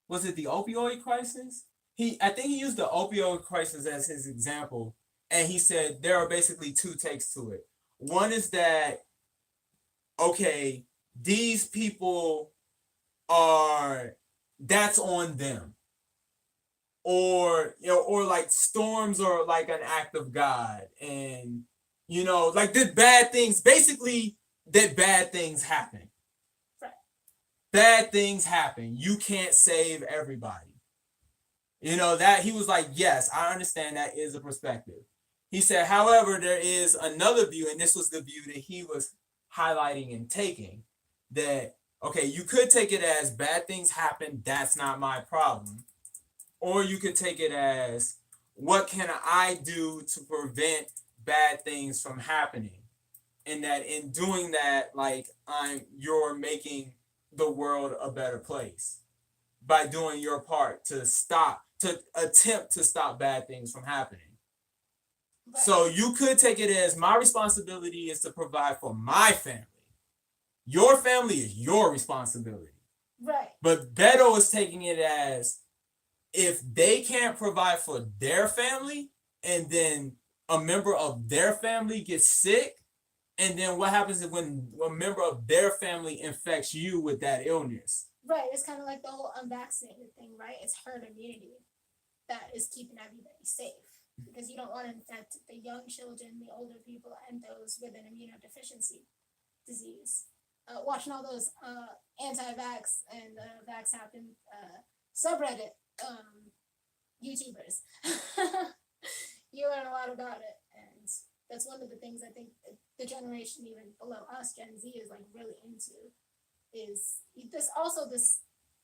was it the opioid crisis? I think he used the opioid crisis as his example, and he said there are basically two takes to it. One is that, okay, these people that's on them, or, you know, or like storms are like an act of God, and, you know, like that bad things happen. Right. Bad things happen. You can't save everybody. You know, that he was like, yes, I understand that is a perspective. He said, however, there is another view, and this was the view that he was highlighting and taking, that, okay, you could take it as bad things happen, that's not my problem. Or you could take it as, what can I do to prevent bad things from happening? And that in doing that, like, you're making the world a better place by doing your part to attempt to stop bad things from happening. Right. So you could take it as, my responsibility is to provide for my family. Your family is your responsibility. Right. But Beto is taking it as, if they can't provide for their family, and then a member of their family gets sick, and then what happens is when a member of their family infects you with that illness? Right. It's kind of like the whole unvaccinated thing, right? It's herd immunity that is keeping everybody safe, because you don't want to infect the young children, the older people, and those with an immunodeficiency disease. Watching all those anti-vax and vax happen subreddit YouTubers, you learn a lot about it, and that's one of the things I think the generation even below us, Gen Z, is like really into, is this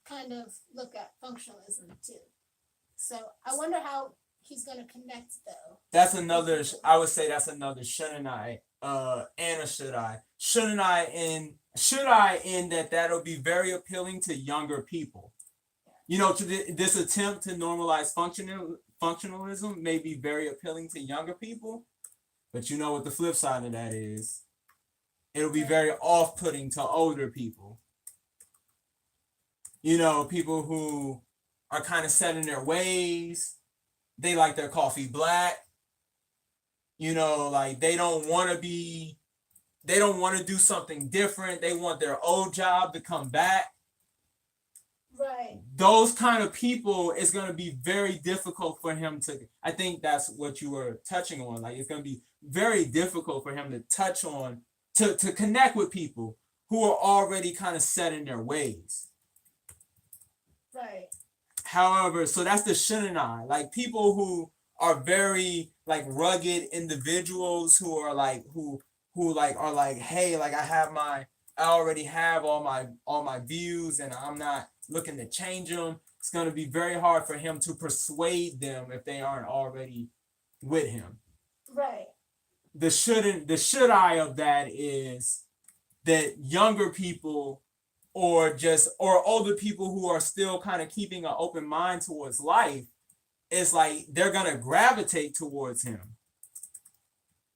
kind of look at functionalism too. So I wonder how he's going to connect though. That's another, I would say that's another shouldn't I, and a should I. Shouldn't I in that that'll be very appealing to younger people. You know, this attempt to normalize functionalism may be very appealing to younger people, but you know what the flip side of that is? It'll be very off-putting to older people. You know, people who are kind of set in their ways. They like their coffee black. You know, like they don't want to do something different. They want their old job to come back. Right. Those kind of people, it's going to be very difficult for him to, I think that's what you were touching on. Like, it's going to be very difficult for him to touch on, to connect with people who are already kind of set in their ways. Right. However, so that's the shouldn't I, like people who are very like rugged individuals who are like who like are like, hey, like I already have all my views and I'm not looking to change them. It's going to be very hard for him to persuade them if they aren't already with him. Right. The should I of that is that younger people or older people who are still kind of keeping an open mind towards life, it's like they're gonna gravitate towards him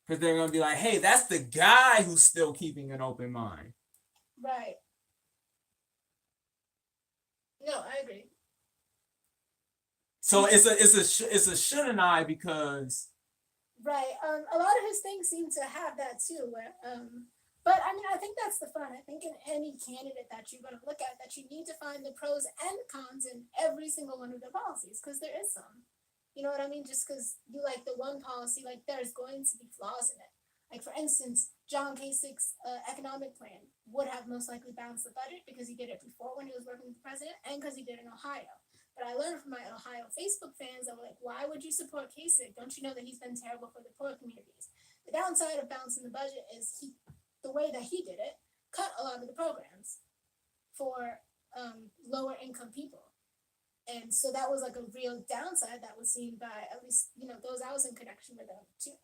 because they're gonna be like, hey, that's the guy who's still keeping an open mind. Right. No, I agree. So it's a shouldn't I because Right. A lot of his things seem to have that too. Where, but I mean, I think that's the fun. I think in any candidate that you're going to look at, that you need to find the pros and cons in every single one of their policies, because there is some. You know what I mean? Just because you like the one policy, like there's going to be flaws in it. Like for instance, John Kasich's economic plan would have most likely balanced the budget because he did it before when he was working with the president, and because he did it in Ohio. But I learned from my Ohio Facebook fans that were like, why would you support Kasich? Don't you know that he's been terrible for the poor communities? The downside of balancing the budget is the way that he did it, cut a lot of the programs for lower income people. And so that was like a real downside that was seen by at least, those I was in connection with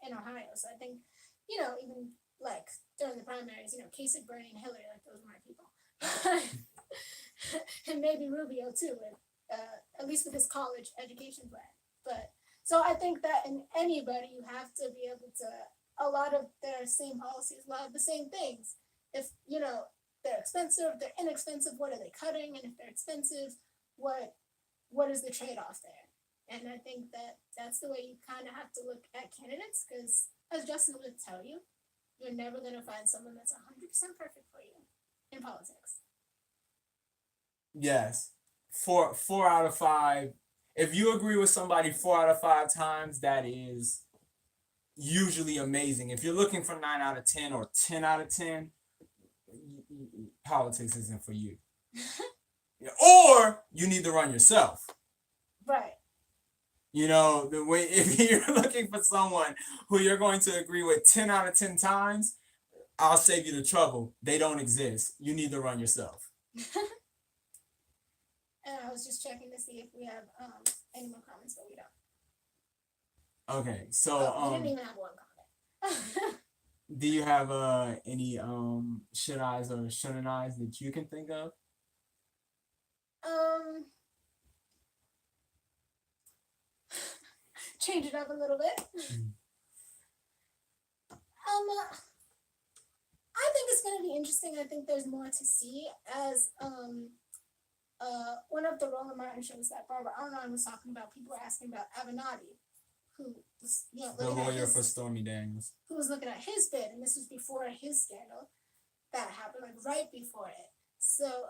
in Ohio. So I think, even like during the primaries, Kasich, Bernie, and Hillary, like those were my people. And maybe Rubio too, at least with his college education plan. But so I think that in anybody, you have to be able to, a lot of their same policies, a lot of the same things. If, they're expensive, if they're inexpensive, what are they cutting? And if they're expensive, what is the trade-off there? And I think that that's the way you kind of have to look at candidates, because as Justin would tell you, you're never going to find someone that's 100% perfect for you in politics. yes, four out of five. If you agree with somebody 4 out of 5 times, that is usually amazing. If you're looking for 9 out of 10 or 10 out of 10, politics isn't for you. Or you need to run yourself. Right. The way if you're looking for someone who you're going to agree with 10 out of 10 times, I'll save you the trouble. They don't exist. You need to run yourself. And I was just checking to see if we have any more comments, but we don't. Okay, so we didn't even have one comment. do you have any should I's or shouldn't I's that you can think of? Change it up a little bit. I think it's going to be interesting. I think there's more to see as one of the Roland Martin shows that Barbara Arnon was talking about. People were asking about Avenatti, who was The lawyer for Stormy Daniels. who was looking at his bid, and this was before his scandal that happened, like right before it. So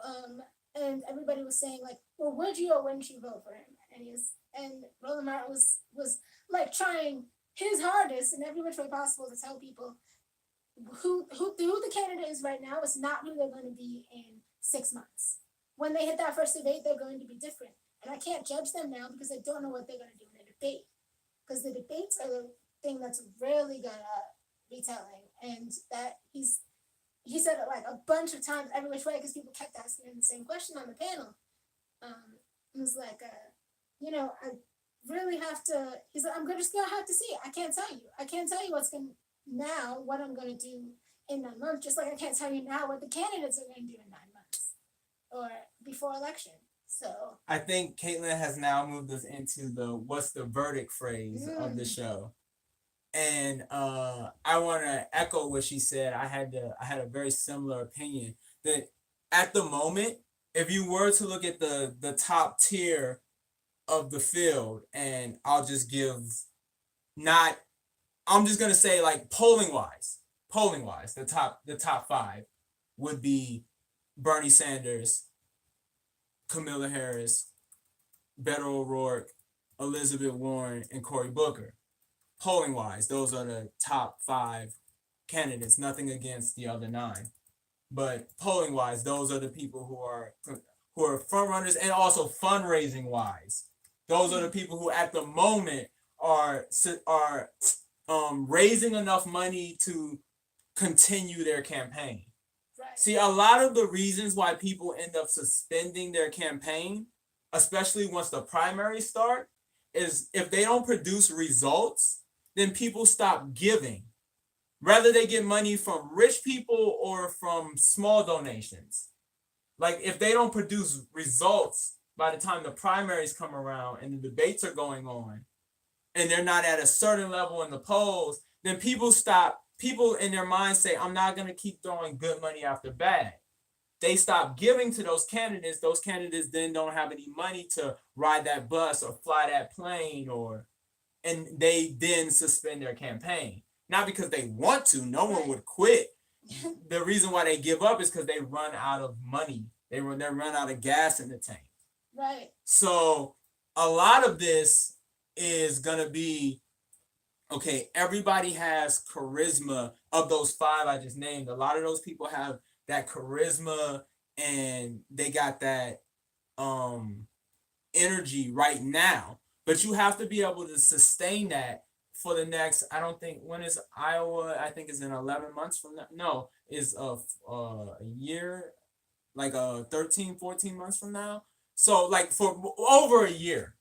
and everybody was saying like, well, would you or wouldn't you vote for him? And Roland Martin was like trying his hardest in every which way possible to tell people who the candidate is right now is not who they're going to be in 6 months. When they hit that first debate, they're going to be different. And I can't judge them now because I don't know what they're going to do in a debate. Because the debates are the thing that's really going to be telling. And that he said it like a bunch of times every which way because people kept asking him the same question on the panel. It was like, I really have to, he's like, I'm just going to have to see. I can't tell you. I can't tell you what I'm going to do in 9 months, just like I can't tell you now what the candidates are going to do in 9 months or before election. So I think Caitlyn has now moved us into the what's the verdict phrase of the show. And I want to echo what she said. I had a very similar opinion that at the moment, if you were to look at the top tier of the field, and I'm just gonna say like polling wise, the top 5 would be Bernie Sanders, Kamala Harris, Beto O'Rourke, Elizabeth Warren, and Cory Booker. Polling wise, those are the top 5 candidates. Nothing against the other 9. but polling wise, those are the people who are front runners, and also fundraising wise, those are the people who at the moment are raising enough money to continue their campaign. Right. See, a lot of the reasons why people end up suspending their campaign, especially once the primaries start, is if they don't produce results, then people stop giving. Whether they get money from rich people or from small donations. Like if they don't produce results by the time the primaries come around and the debates are going on, and they're not at a certain level in the polls, then people stop. People in their minds say, I'm not going to keep throwing good money after bad. They stop giving to those candidates. Those candidates then don't have any money to ride that bus or fly that plane, and they then suspend their campaign. Not because they want to. No one would quit. The reason why they give up is because they run out of money. They run out of gas in the tank. Right. So a lot of this is going to be, okay, everybody has charisma. Of those 5 I just named, a lot of those people have that charisma and they got that energy right now. But you have to be able to sustain that for the next, I don't think, when is Iowa? I think it's in 11 months from now. No, is a year, like 13, 14 months from now. So like for over a year,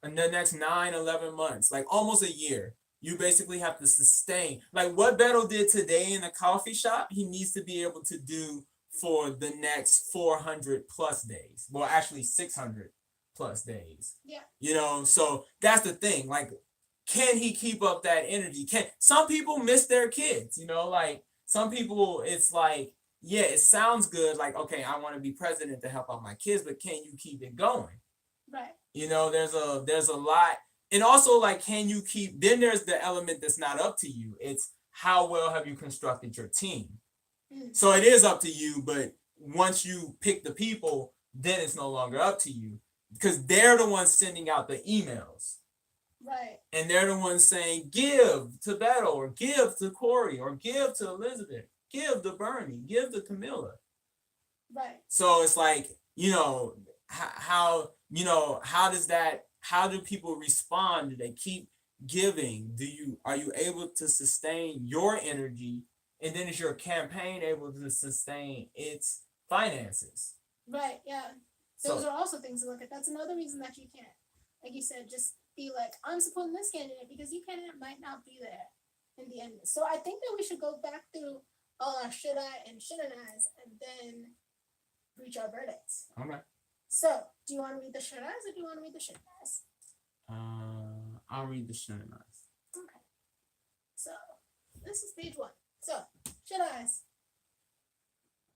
in the next 9, 11 months, like almost a year, you basically have to sustain. Like what Beto did today in the coffee shop, he needs to be able to do for the next 400 plus days. Well, actually 600 plus days. Yeah. You know, so that's the thing. Like, can he keep up that energy? Some people miss their kids, you know, like some people, it's like, yeah, it sounds good. Like, okay, I want to be president to help out my kids, but can you keep it going? Right. You know, there's a lot. And also like, can you keep, then there's the element that's not up to you. It's how well have you constructed your team? So it is up to you, but once you pick the people, then it's no longer up to you because they're the ones sending out the emails. Right. And they're the ones saying, give to Beto or give to Corey or give to Elizabeth, give to Bernie, give to Camilla. Right. So it's like, you know, how do people respond? Do they keep giving? Are you able to sustain your energy? And then is your campaign able to sustain its finances? Right. Yeah. Those are also things to look at. That's another reason that you can't, like you said, just be like, I'm supporting this candidate because your candidate might not be there in the end. So I think that we should go back through all our should I and shouldn't I's and then reach our verdicts. Okay. So, do you want to read the should I's or do you want to read the shouldn't I's? I'll read the shouldn't I's. Okay. So, this is page 1. So, should I's.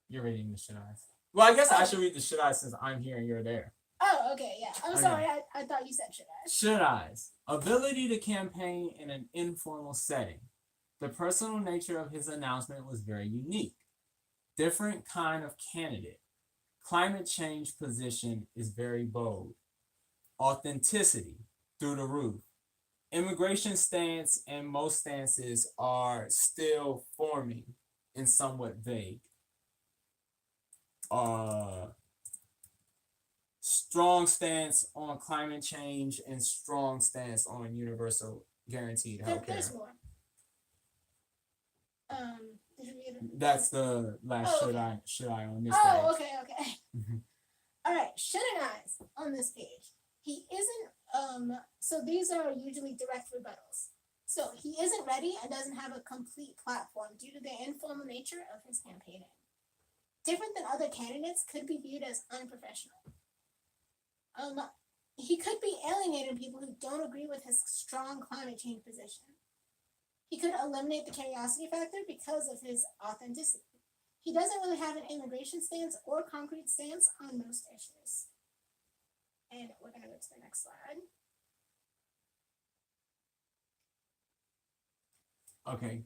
You're reading the should I's. Well, I guess I should read the should I's since I'm here and you're there. Oh, okay, yeah. I'm sorry, I thought you said should I's. Should I's. Ability to campaign in an informal setting. The personal nature of his announcement was very unique. Different kind of candidate. Climate change position is very bold. Authenticity through the roof. Immigration stance and most stances are still forming and somewhat vague. Strong stance on climate change and strong stance on universal guaranteed health care. There's more. Did you read it? That's the last okay. should I on this Oh, page. okay. All right, shouldn't I's on this page. He isn't, so these are usually direct rebuttals. So he isn't ready and doesn't have a complete platform due to the informal nature of his campaigning. Different than other candidates could be viewed as unprofessional. He could be alienating people who don't agree with his strong climate change position. He could eliminate the curiosity factor because of his authenticity. He doesn't really have an immigration stance or concrete stance on most issues. And we're going to go to the next slide. Okay.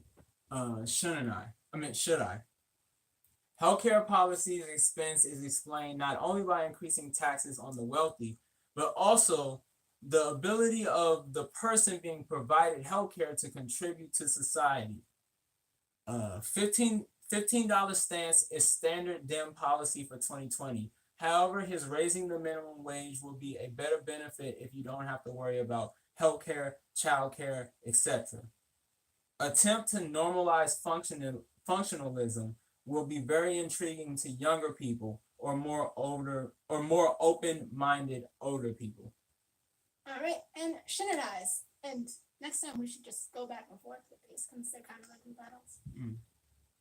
Should I? Healthcare policies expense is explained not only by increasing taxes on the wealthy, but also the ability of the person being provided healthcare to contribute to society. 15 $15 stance is standard Dem policy for 2020. However, his raising the minimum wage will be a better benefit if you don't have to worry about healthcare, childcare, etc. Attempt to normalize functionalism will be very intriguing to younger people or more open-minded older people. All right, and shouldn't I's. And next time we should just go back and forth with these because they're kind of like rebuttals.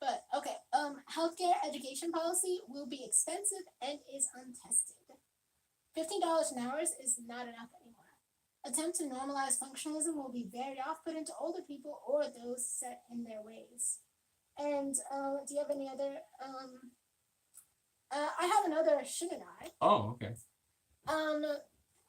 But okay, healthcare education policy will be expensive and is untested. $15 an hour is not enough anymore. Attempt to normalize functionalism will be very off-putting to older people or those set in their ways. And do you have any other? I have another shouldn't I? Oh, okay.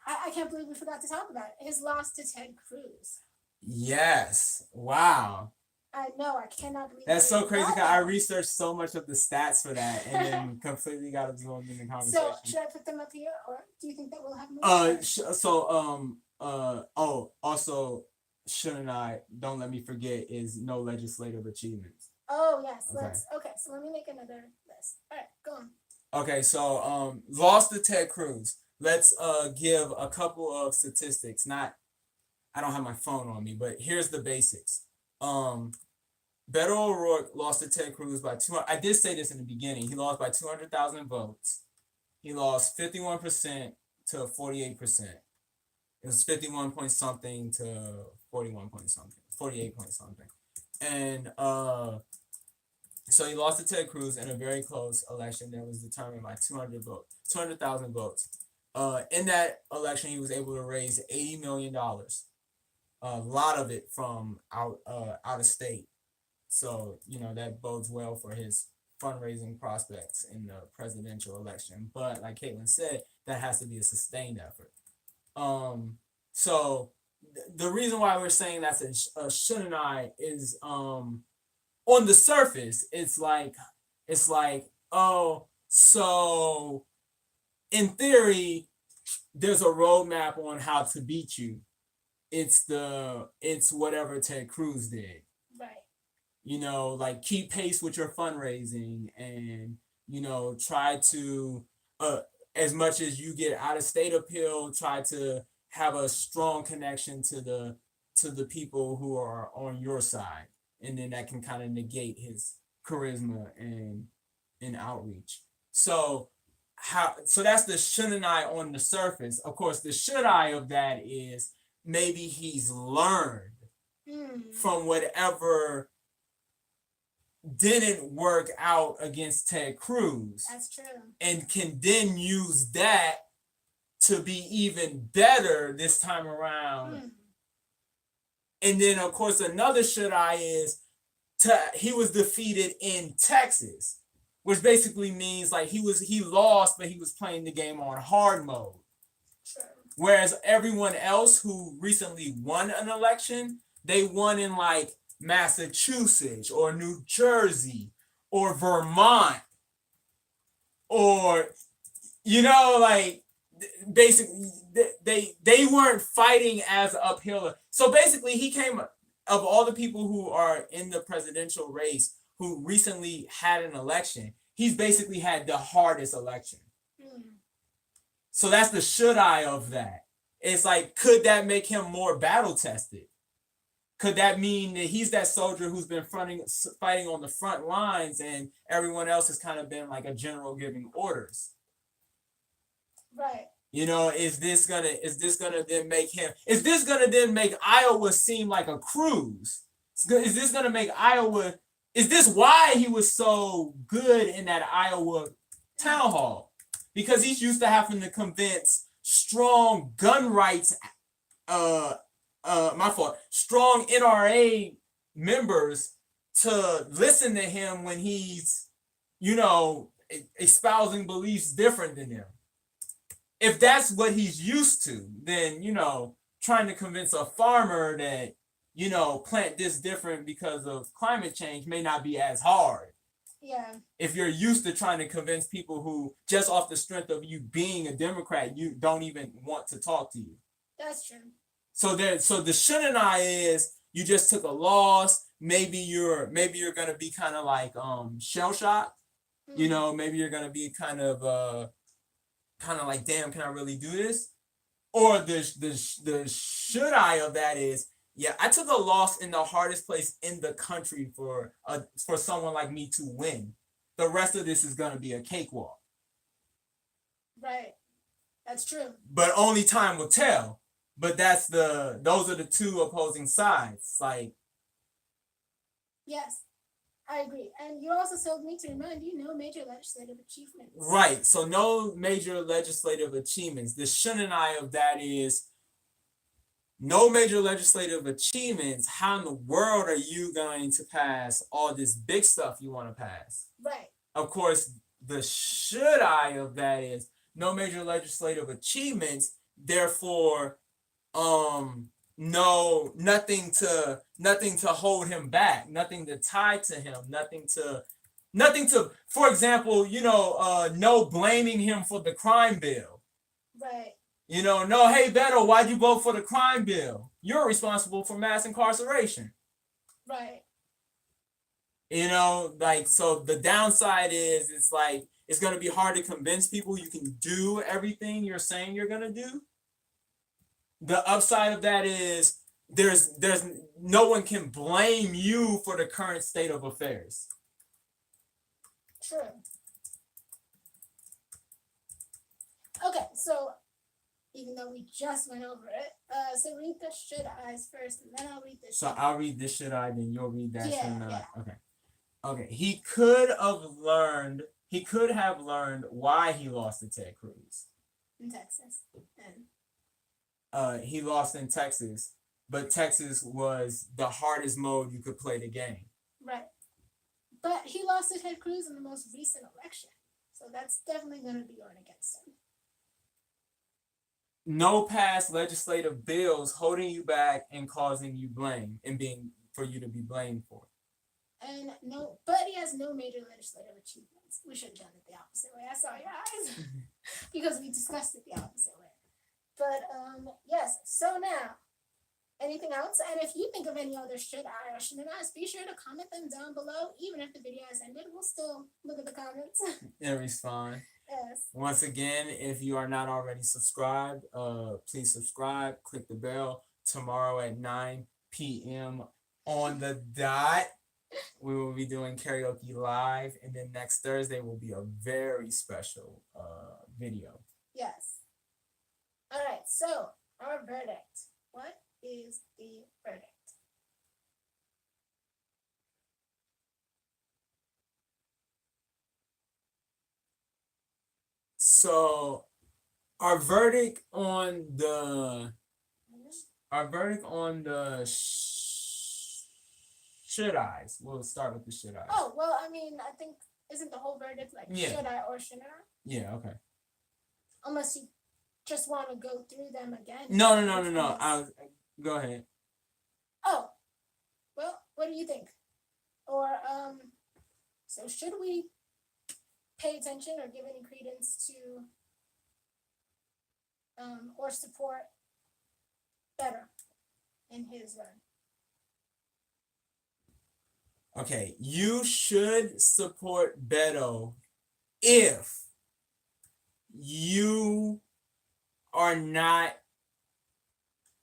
I can't believe we forgot to talk about it. His loss to Ted Cruz. Yes. Wow. I know. I cannot believe That's so we crazy. forgot 'Cause I that. researched so much of the stats for that, and then completely got absorbed in the conversation. So should I put them up here, or do you think that we'll have more? Also, shouldn't I? Don't let me forget is no legislative achievements. Oh yes. Okay. Okay. So let me make another list. All right, go on. Okay, so lost to Ted Cruz. Let's give a couple of statistics. I don't have my phone on me, but here's the basics. Beto O'Rourke lost to Ted Cruz by 200. I did say this in the beginning. He lost by 200,000 votes. He lost 51% to 48%. It was 51 point something to 41 point something, 48 point something. And so he lost to Ted Cruz in a very close election that was determined by 200,000 votes. In that election, he was able to raise $80 million. A lot of it from out of state. So, that bodes well for his fundraising prospects in the presidential election. But like Caitlyn said, that has to be a sustained effort. So the reason why we're saying that's a shouldn't I is on the surface, it's like, oh, so in theory, there's a roadmap on how to beat you. It's whatever Ted Cruz did. Right. Like keep pace with your fundraising and, try to, as much as you get out of state appeal, try to have a strong connection to the people who are on your side. And then that can kind of negate his charisma and outreach. So that's the shouldn't I on the surface. Of course, the should I of that is maybe he's learned from whatever didn't work out against Ted Cruz. That's true. And can then use that to be even better this time around. And then, of course, another should I is he was defeated in Texas, which basically means like he lost, but he was playing the game on hard mode. True. Whereas everyone else who recently won an election, they won in like Massachusetts or New Jersey or Vermont or, like basically they weren't fighting as uphill. So basically he came of all the people who are in the presidential race who recently had an election, he's basically had the hardest election. So that's the should I of that. It's like, could that make him more battle tested? Could that mean that he's that soldier who's been fighting on the front lines and everyone else has kind of been like a general giving orders? Right. Is this gonna then make Iowa seem like a cruise? Is this gonna make Iowa? Is this why he was so good in that Iowa town hall? Because he's used to having to convince strong gun rights, strong NRA members to listen to him when he's, espousing beliefs different than them. If that's what he's used to, then, trying to convince a farmer that, plant this different because of climate change may not be as hard. Yeah. If you're used to trying to convince people who, just off the strength of you being a Democrat, you don't even want to talk to you. That's true. So the shouldn't I is you just took a loss. maybe you're gonna be kind of like shell shocked. You Mhm. know, maybe you're gonna be kind of like, damn, can I really do this? Or the should I of that is, yeah, I took a loss in the hardest place in the country for someone like me to win. The rest of this is gonna be a cakewalk. Right. That's true. But only time will tell. But those are the two opposing sides. Like, Yes, I agree. And you also told me to remind you no major legislative achievements. right. So no major legislative achievements. The shouldn't I of that is no major legislative achievements. How in the world are you going to pass all this big stuff you want to pass? Right. Of course, the should I of that is no major legislative achievements. Therefore, no, nothing to hold him back, nothing to tie to him, nothing to, for example, no blaming him for the crime bill. Right. No, hey Beto, why'd you vote for the crime bill? You're responsible for mass incarceration. Right. Like, so the downside is it's like it's gonna be hard to convince people you can do everything you're saying you're gonna do. The upside of that is there's no one can blame you for the current state of affairs. True. Okay, so even though we just went over it, so read the should I's first, and then I'll read the. So I'll read this should I, then you'll read that. Yeah. Okay. He could have learned why he lost to Ted Cruz. In Texas. And he lost in Texas, but Texas was the hardest mode you could play the game. right. But he lost to Ted Cruz in the most recent election. So that's definitely going to be going against him. No past legislative bills holding you back and causing you blame and being for you to be blamed for. And but he has no major legislative achievements. We should have done it the opposite way. I saw your eyes. Because we discussed it the opposite way. But yes, so now, anything else? And if you think of any other should I or shouldn't I, be sure to comment them down below. Even if the video has ended, we'll still look at the comments. And respond. Yes. Once again, if you are not already subscribed, please subscribe, click the bell. Tomorrow at 9 p.m. on the dot, we will be doing karaoke live, and then next Thursday will be a very special video. Yes. All right, so our verdict. What is the verdict? So our verdict on the should I's. We'll start with the should I's. Oh, well, I mean, I think, isn't the whole verdict like, Yeah. should I or shouldn't I? Yeah, okay. Unless you just want to go through them again. No. Go ahead. Oh, well, what do you think? Or, so should we pay attention or give any credence to, or support Beto in his run? Okay, you should support Beto if you are not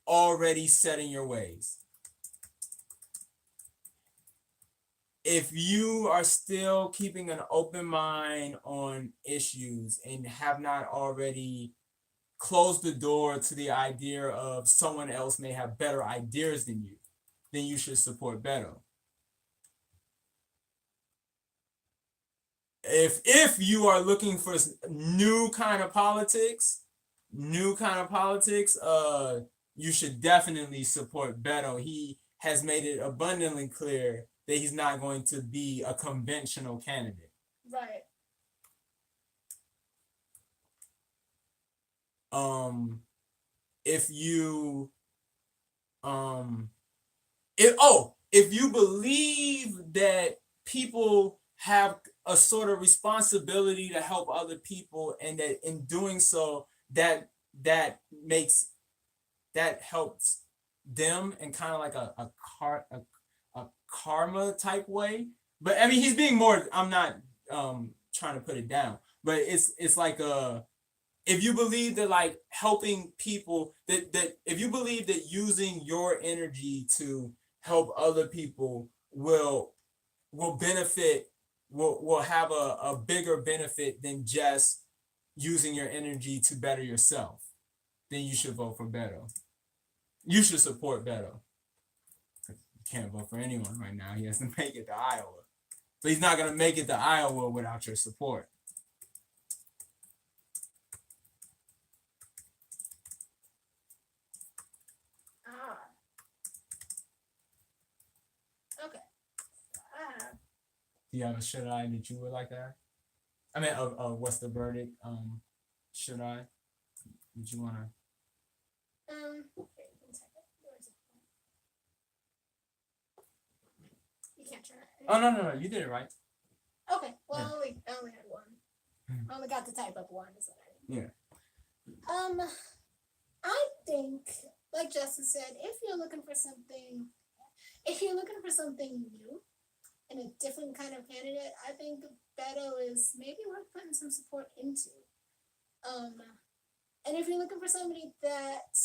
already set in your ways. If you are still keeping an open mind on issues and have not already closed the door to the idea of someone else may have better ideas than you, then you should support Beto. If you are looking for new kind of politics, you should definitely support Beto. He has made it abundantly clear that he's not going to be a conventional candidate. Right. If you if you believe that people have a sort of responsibility to help other people, and that in doing so that helps them, and kind of like a karma type way. But I mean, he's being more. I'm not trying to put it down, but it's like if you believe that like helping people that if you believe that using your energy to help other people will benefit will have a bigger benefit than just using your energy to better yourself, then you should vote for Beto. You should support Beto. You can't vote for anyone right now. He has to make it to Iowa. But he's not going to make it to Iowa without your support. Okay. Do you have a should I that you would like to ask? I mean, what's the verdict? Should I? Would you want to? Okay, one second. Where is it? You can't turn it. Oh no, you did it right. Okay, well, Yeah. I only had one. I only got to type up one. Is what I did. Yeah. I think, like Justin said, if you're looking for something new and a different kind of candidate, I think Beto is maybe worth putting some support into. And if you're looking for somebody that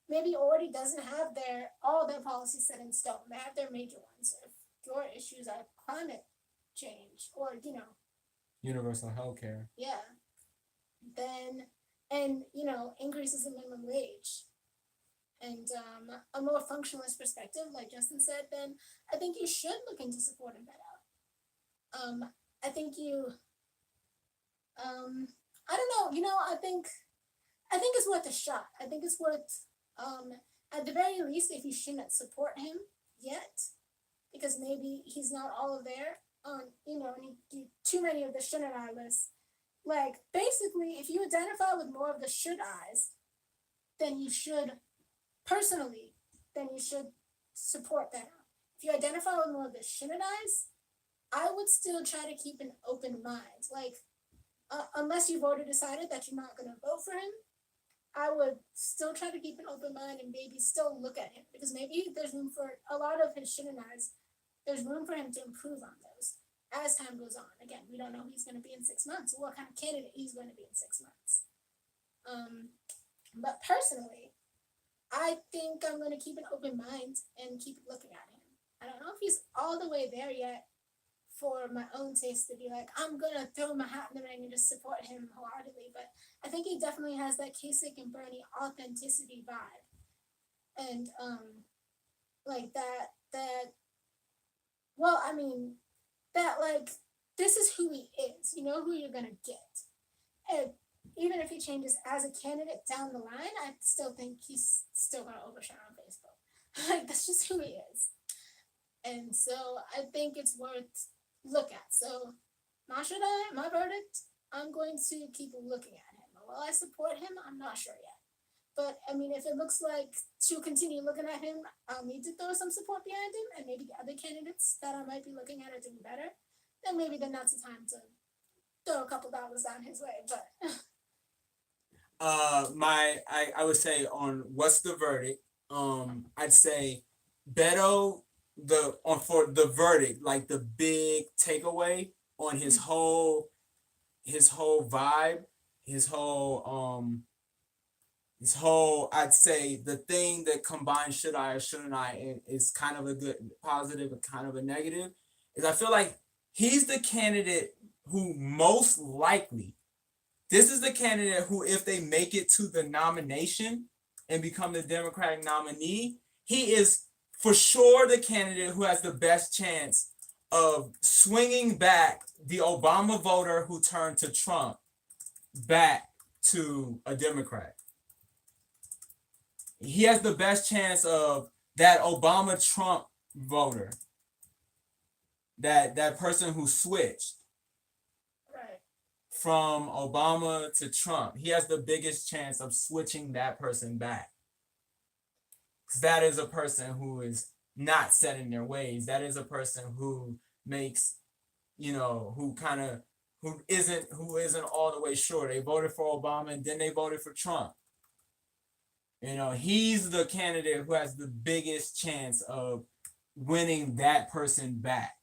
maybe already doesn't have all their policies set in stone, they have their major ones. If your issues are climate change or Universal health care. yeah, then and increases in minimum wage and a more functionalist perspective, like Justin said, then I think you should look into supporting Beto. I think I don't know, I think it's worth a shot. I think it's worth at the very least, if you shouldn't support him yet, because maybe he's not all there on, and you too many of the shouldn't I lists. Like, basically, if you identify with more of the should I's, then you should, personally, support that. If you identify with more of the shouldn't I's, I would still try to keep an open mind. Like, unless you've already decided that you're not going to vote for him, I would still try to keep an open mind and maybe still look at him. Because maybe there's room for a lot of his shouldn't I's. There's room for him to improve on those as time goes on. Again, we don't know who he's going to be in 6 months or what kind of candidate he's going to be in 6 months. But personally, I think I'm going to keep an open mind and keep looking at him. I don't know if he's all the way there yet for my own taste to be like, I'm going to throw my hat in the ring and just support him wholeheartedly. But I think he definitely has that Kasich and Bernie authenticity vibe. And like that like, this is who he is. You know who you're going to get. And even if he changes as a candidate down the line, I still think he's still going to overshine on Facebook. Like, that's just who he is. And so I think it's worth look at. So my verdict, I'm going to keep looking at him. Will I support him? I'm not sure yet. But I mean, if it looks like to continue looking at him, I'll need to throw some support behind him, and maybe the other candidates that I might be looking at are doing better, then maybe now's the time to throw a couple dollars down his way. But I would say on what's the verdict, I'd say Beto for the verdict, like the big takeaway on his whole vibe, his whole I'd say the thing that combines should I or shouldn't I is kind of a good positive and kind of a negative, is I feel like he's the candidate who most likely, this is the candidate who, if they make it to the nomination and become the Democratic nominee, he is for sure the candidate who has the best chance of swinging back the Obama voter who turned to Trump back to a Democrat. He has the best chance of that Obama-Trump voter, that person who switched from Obama to Trump. He has the biggest chance of switching that person back. Because that is a person who is not set in their ways. That is a person who makes, who isn't all the way sure. They voted for Obama and then they voted for Trump. He's the candidate who has the biggest chance of winning that person back.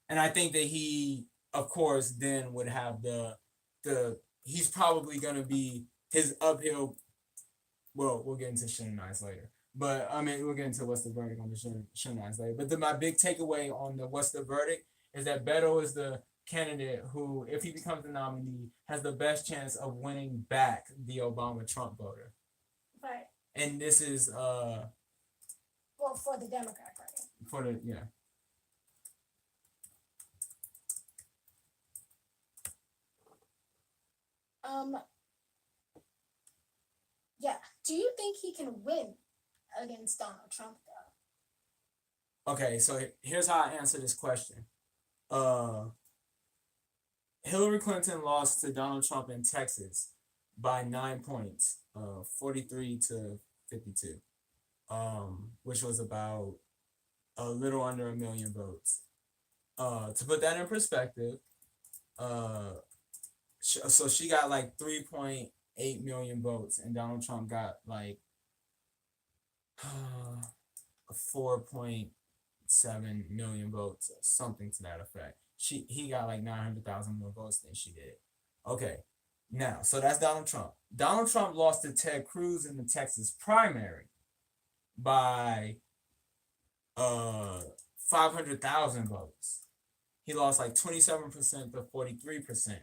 And I think that he, of course, then would have the he's probably gonna be his uphill. Well, we'll get into Shinani's later. But I mean, we'll get into what's the verdict on the Shinani's later. But my big takeaway on the what's the verdict is that Beto is the candidate who, if he becomes the nominee, has the best chance of winning back the Obama-Trump voter. Right. And this is Well, for the Democrat Party. for the yeah. Yeah. Do you think he can win against Donald Trump though? Okay, so here's how I answer this question. Hillary Clinton lost to Donald Trump in Texas by 9 points, 43 to 52, which was about a little under 1 million votes. To put that in perspective, so she got like 3.8 million votes, and Donald Trump got like 4.7 million votes, or something to that effect. He got like 900,000 more votes than she did. Okay, now so that's Donald Trump. Donald Trump lost to Ted Cruz in the Texas primary by 500,000 votes. He lost like 27% to 43%.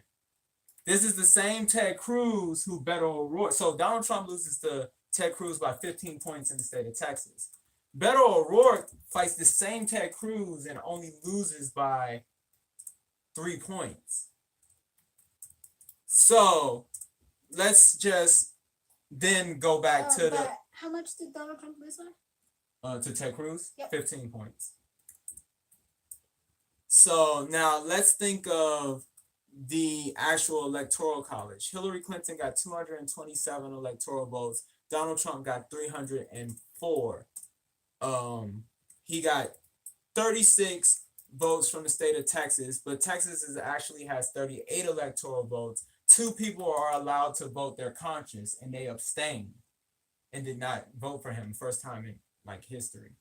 This is the same Ted Cruz who Beto O'Rourke. So Donald Trump loses to Ted Cruz by 15 points in the state of Texas. Beto O'Rourke fights the same Ted Cruz and only loses by 3 points. So let's just then go back to the. How much did Donald Trump lose by? To Ted Cruz? Yep. 15 points. So now let's think of the actual electoral college. Hillary Clinton got 227 electoral votes. Donald Trump got 304. He got 36 votes from the state of Texas, but Texas actually has 38 electoral votes. 2 people are allowed to vote their conscience, and they abstained and did not vote for him. First time in like history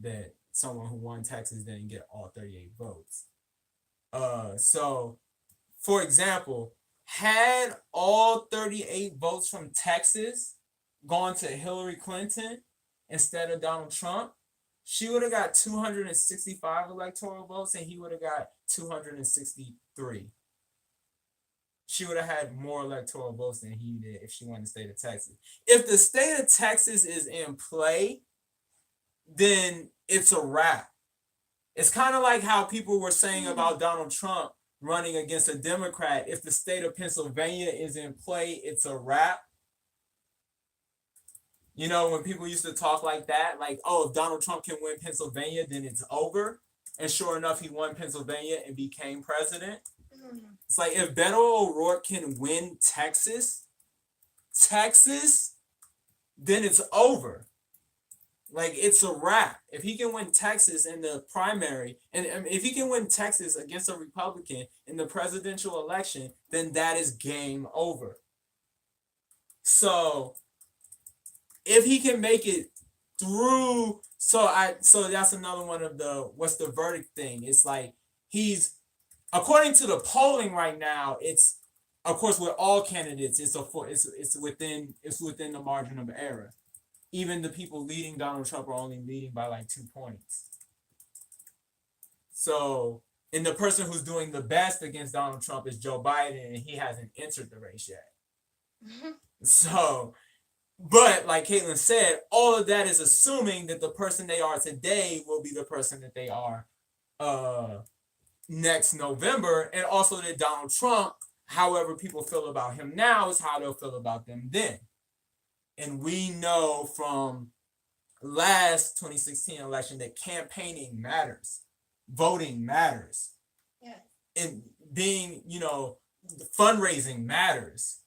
that someone who won Texas didn't get all 38 votes. So for example, had all 38 votes from Texas gone to Hillary Clinton instead of Donald Trump, she would have got 265 electoral votes and he would have got 263. She would have had more electoral votes than he did if she won the state of Texas. If the state of Texas is in play, then it's a wrap. It's kind of like how people were saying about Donald Trump running against a Democrat. If the state of Pennsylvania is in play, it's a wrap. You know, when people used to talk like that, like, oh, if Donald Trump can win Pennsylvania, then it's over. And sure enough, he won Pennsylvania and became president. It's like if Beto O'Rourke can win Texas, then it's over. Like, it's a wrap. If he can win Texas in the primary, and if he can win Texas against a Republican in the presidential election, then that is game over. So if he can make it through, so that's another one of the what's the verdict thing. It's like he's, according to the polling right now, it's, of course, with all candidates, it's within the margin of error. Even the people leading Donald Trump are only leading by like 2 points. So, and the person who's doing the best against Donald Trump is Joe Biden, and he hasn't entered the race yet. So, but like Caitlyn said, all of that is assuming that the person they are today will be the person that they are next November, and also that Donald Trump, however people feel about him now, is how they'll feel about them then. And we know from last 2016 election that campaigning matters, voting matters, and being, fundraising matters,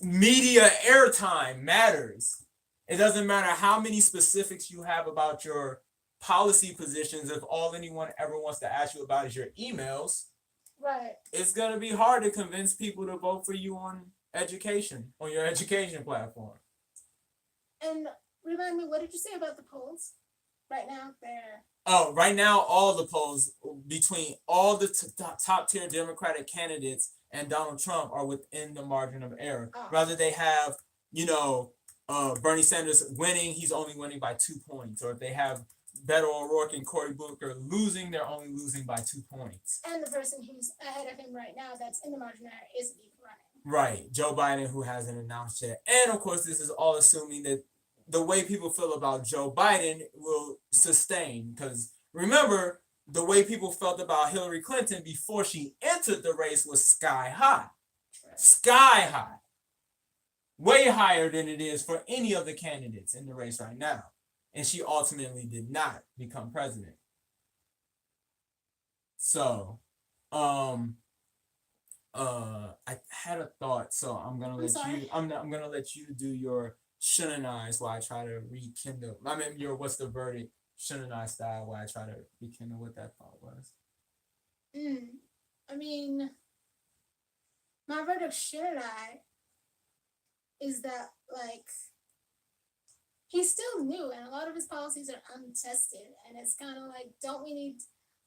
media airtime matters. It doesn't matter how many specifics you have about your policy positions. If all anyone ever wants to ask you about is your emails, right, it's gonna be hard to convince people to vote for you on your education platform. And remind me, what did you say about the polls? Right now, they're Oh, right now, all the polls between all the top tier Democratic candidates and Donald Trump are within the margin of error. Oh. Rather, they have, Bernie Sanders winning, he's only winning by 2 points. Or if they have Beto O'Rourke and Cory Booker losing, they're only losing by 2 points. and the person who's ahead of him right now that's in the margin of error isn't even running. Right, Joe Biden, who hasn't announced yet. And of course, this is all assuming that the way people feel about Joe Biden will sustain. Because remember, the way people felt about Hillary Clinton before she entered the race was sky high. Sky high. Way higher than it is for any of the candidates in the race right now. And she ultimately did not become president. So, I had a thought, so I'm gonna let you do your shouldn't I's while I try to rekindle. I mean, your what's the verdict shouldn't I style while I try to rekindle what that thought was. I mean, my verdict, shouldn't I, is that, like, he's still new and a lot of his policies are untested, and it's kind of like, don't we need,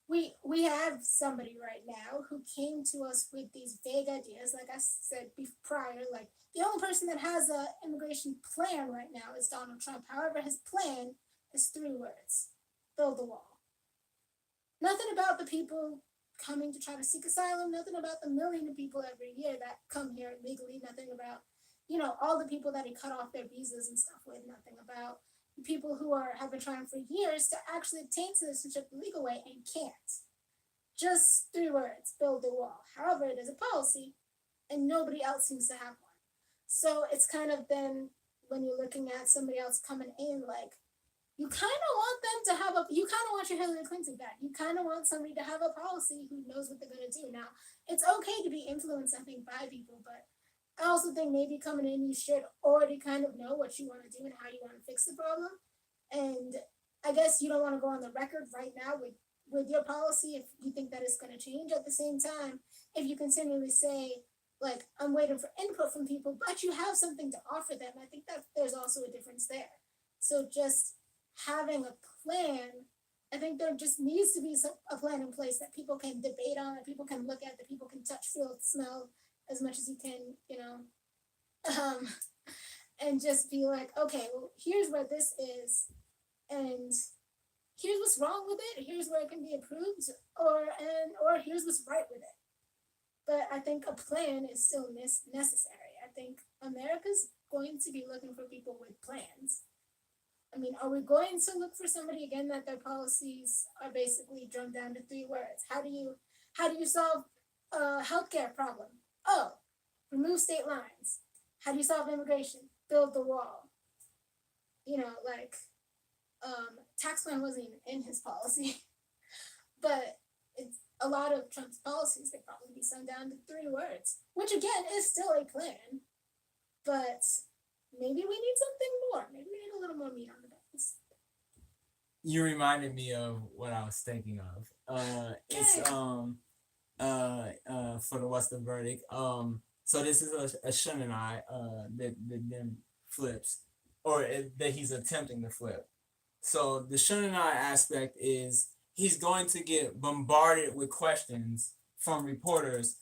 we have somebody right now who came to us with these vague ideas, like I said prior, like, the only person that has a immigration plan right now is Donald Trump. However, his plan is 3 words: build the wall. Nothing about the people coming to try to seek asylum, nothing about the million of people every year that come here illegally, nothing about, all the people that he cut off their visas and stuff with, nothing about the people who have been trying for years to actually obtain citizenship the legal way and can't. Just 3 words: build the wall. However, there's a policy and nobody else seems to have one. So it's kind of then, when you're looking at somebody else coming in, like, you kind of want them to have you kind of want your Hillary Clinton back. You kind of want somebody to have a policy who knows what they're going to do. Now, it's okay to be influenced, I think, by people, but I also think maybe coming in, you should already kind of know what you want to do and how you want to fix the problem. And I guess you don't want to go on the record right now with your policy if you think that it's going to change. At the same time, if you continually say, like, I'm waiting for input from people, but you have something to offer them, I think that there's also a difference there. So just having a plan, I think there just needs to be a plan in place that people can debate on, that people can look at, that people can touch, feel, smell as much as you can, and just be like, okay, well, here's where this is, and here's what's wrong with it, here's where it can be improved, or here's what's right with it. But I think a plan is still necessary. I think America's going to be looking for people with plans. I mean, are we going to look for somebody again that their policies are basically drummed down to 3 words? How do you solve a healthcare problem? Oh, remove state lines. How do you solve immigration? Build the wall. Tax plan wasn't even in his policy, but it's a lot of Trump's policies could probably be summed down to 3 words, which again is still a plan, but maybe we need something more. Maybe we need a little more meat on the bones. You reminded me of what I was thinking of. It's for the what's the verdict. So this is a shouldn't I that then flips, or that he's attempting to flip. So the shouldn't I aspect is he's going to get bombarded with questions from reporters.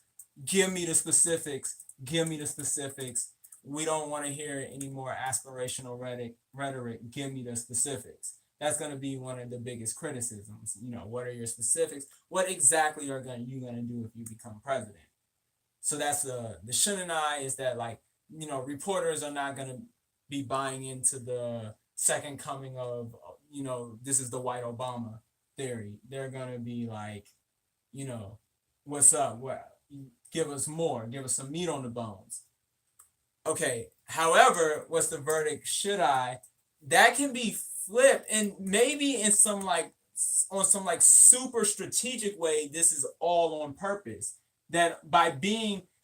Give me the specifics. Give me the specifics. We don't want to hear any more aspirational rhetoric. Give me the specifics. That's going to be one of the biggest criticisms. What are your specifics? What exactly are you going to do if you become president? So that's the shouldn't I, is that, like, reporters are not going to be buying into the second coming of, this is the white Obama theory. They're going to be like, what's up? Give us more. Give us some meat on the bones. Okay. However, what's the verdict? Should I? That can be flipped, and maybe in some super strategic way, this is all on purpose. That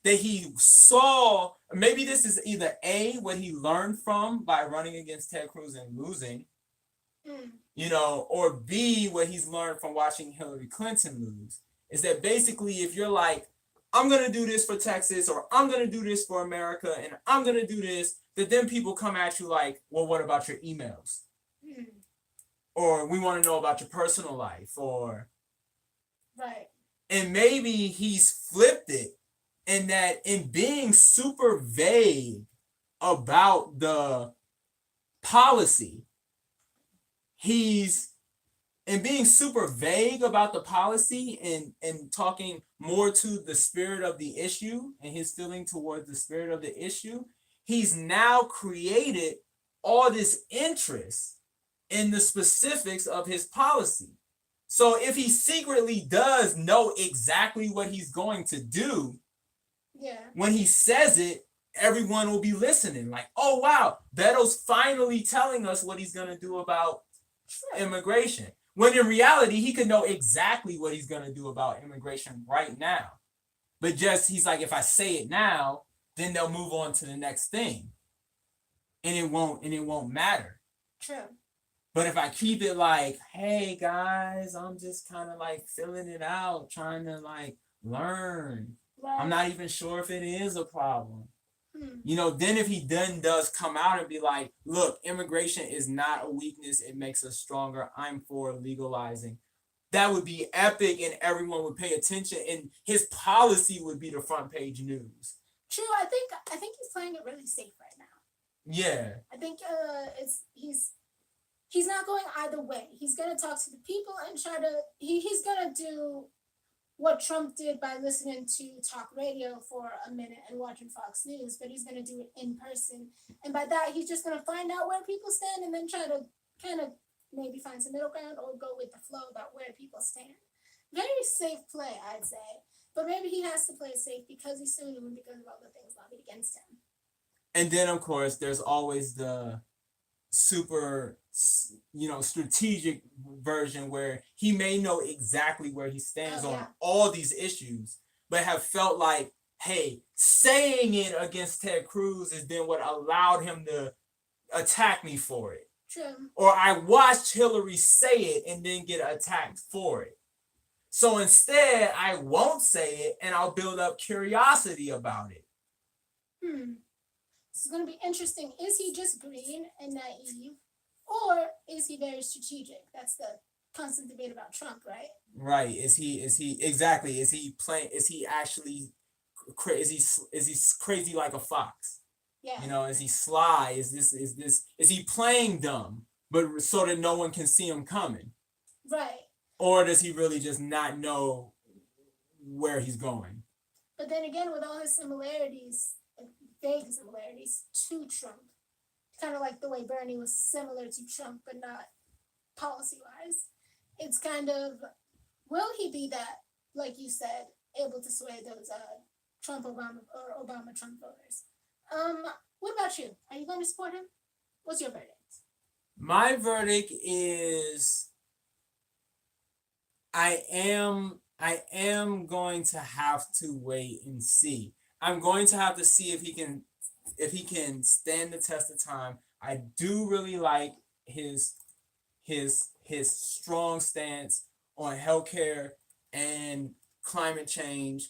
he saw, maybe this is either A, what he learned from by running against Ted Cruz and losing, or B, what he's learned from watching Hillary Clinton lose. Is that basically, if you're like, I'm going to do this for Texas, or I'm going to do this for America, and I'm going to do this that then people come at you like, well, what about your emails? Or we want to know about your personal life, or Right. and maybe he's flipped it in that in being super vague about the policy, he's and being super vague about the policy and talking more to the spirit of the issue and his feeling towards the spirit of the issue, he's now created all this interest in the specifics of his policy. So if he secretly does know exactly what he's going to do, Yeah. when he says it, everyone will be listening. Like, oh wow, Beto's finally telling us what he's gonna do about immigration. When in reality, he could know exactly what he's gonna do about immigration right now. But just he's like, if I say it now, then they'll move on to the next thing. And it won't matter. True. But if I keep it like, hey guys, I'm just kind of like filling it out, trying to like learn. Right. I'm not even sure if it is a problem. Hmm. You know, then if he then does come out and be like, look, immigration is not a weakness, it makes us stronger. I'm for legalizing. That would be epic and everyone would pay attention and his policy would be the front page news. True. I think he's playing it really safe right now. Yeah. I think he's not going either way. He's gonna talk to the people and try to he's gonna do what Trump did by listening to talk radio for a minute and watching Fox News, but he's gonna do it in person. And by that, he's just gonna find out where people stand and then try to kind of maybe find some middle ground or go with the flow about where people stand. Very safe play, I'd say. But maybe he has to play it safe because he's suing him and because of all the things lobbied against him. And then, of course, there's always the super, strategic version where he may know exactly where he stands on all these issues, but have felt like, hey, saying it against Ted Cruz is then what allowed him to attack me for it. True. Or I watched Hillary say it and then get attacked for it. So instead, I won't say it and I'll build up curiosity about it. It's going to be interesting. Is he just green and naive, or is he very strategic? That's the constant debate about Trump, right? Right. Is he exactly? Is he playing? Is he actually crazy? Is he crazy like a fox? Yeah. You know, is he sly? Is he playing dumb, but so that no one can see him coming? Right. Or does he really just not know where he's going? But then again, with all his similarities, vague similarities to Trump, kind of like the way Bernie was similar to Trump, but not policy-wise, it's kind of, will he be that, like you said, able to sway those Trump-Obama or Obama-Trump voters? What about you? Are you going to support him? What's your verdict? My verdict is I am going to have to wait and see. I'm going to have to see if he can stand the test of time. I do really like his strong stance on healthcare and climate change.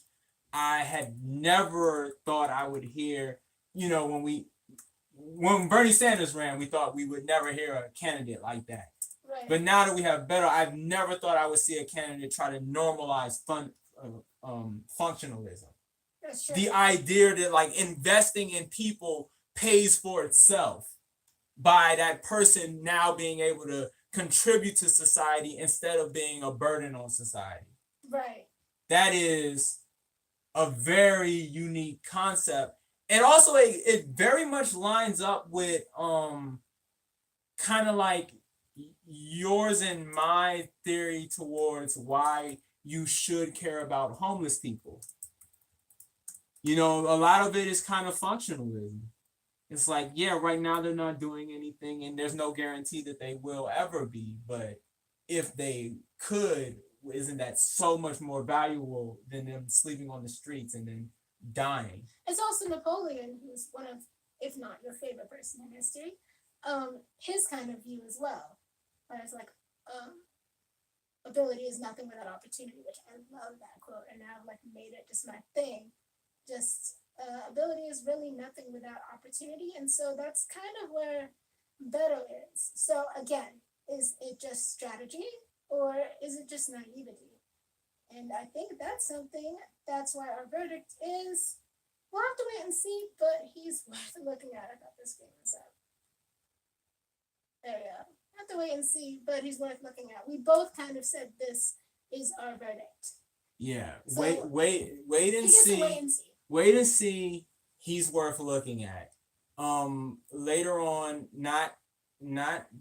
I had never thought I would hear, when Bernie Sanders ran, we thought we would never hear a candidate like that. Right. But now that we have Beto, I've never thought I would see a candidate try to normalize functionalism. That's true. The idea that like investing in people pays for itself by that person now being able to contribute to society instead of being a burden on society. Right. That is a very unique concept. And also it very much lines up with kind of like yours and my theory towards why you should care about homeless people. A lot of it is kind of functionalism. It's like, yeah, right now they're not doing anything and there's no guarantee that they will ever be. But if they could, isn't that so much more valuable than them sleeping on the streets and then dying? It's also Napoleon, who's one of, if not your favorite person in history, his kind of view as well. Where it's like, ability is nothing without opportunity, which I love that quote, and I've like made it just my thing. Just ability is really nothing without opportunity, and so that's kind of where Beto is. So again, is it just strategy or is it just naivety? And I think that's why our verdict is, we'll have to wait and see, but he's worth looking at. I got this game up. There we go. Have to wait and see, but he's worth looking at. We both kind of said this is our verdict. Yeah. So, wait and see. Wait and see. Wait and see. He's worth looking at. Later on, not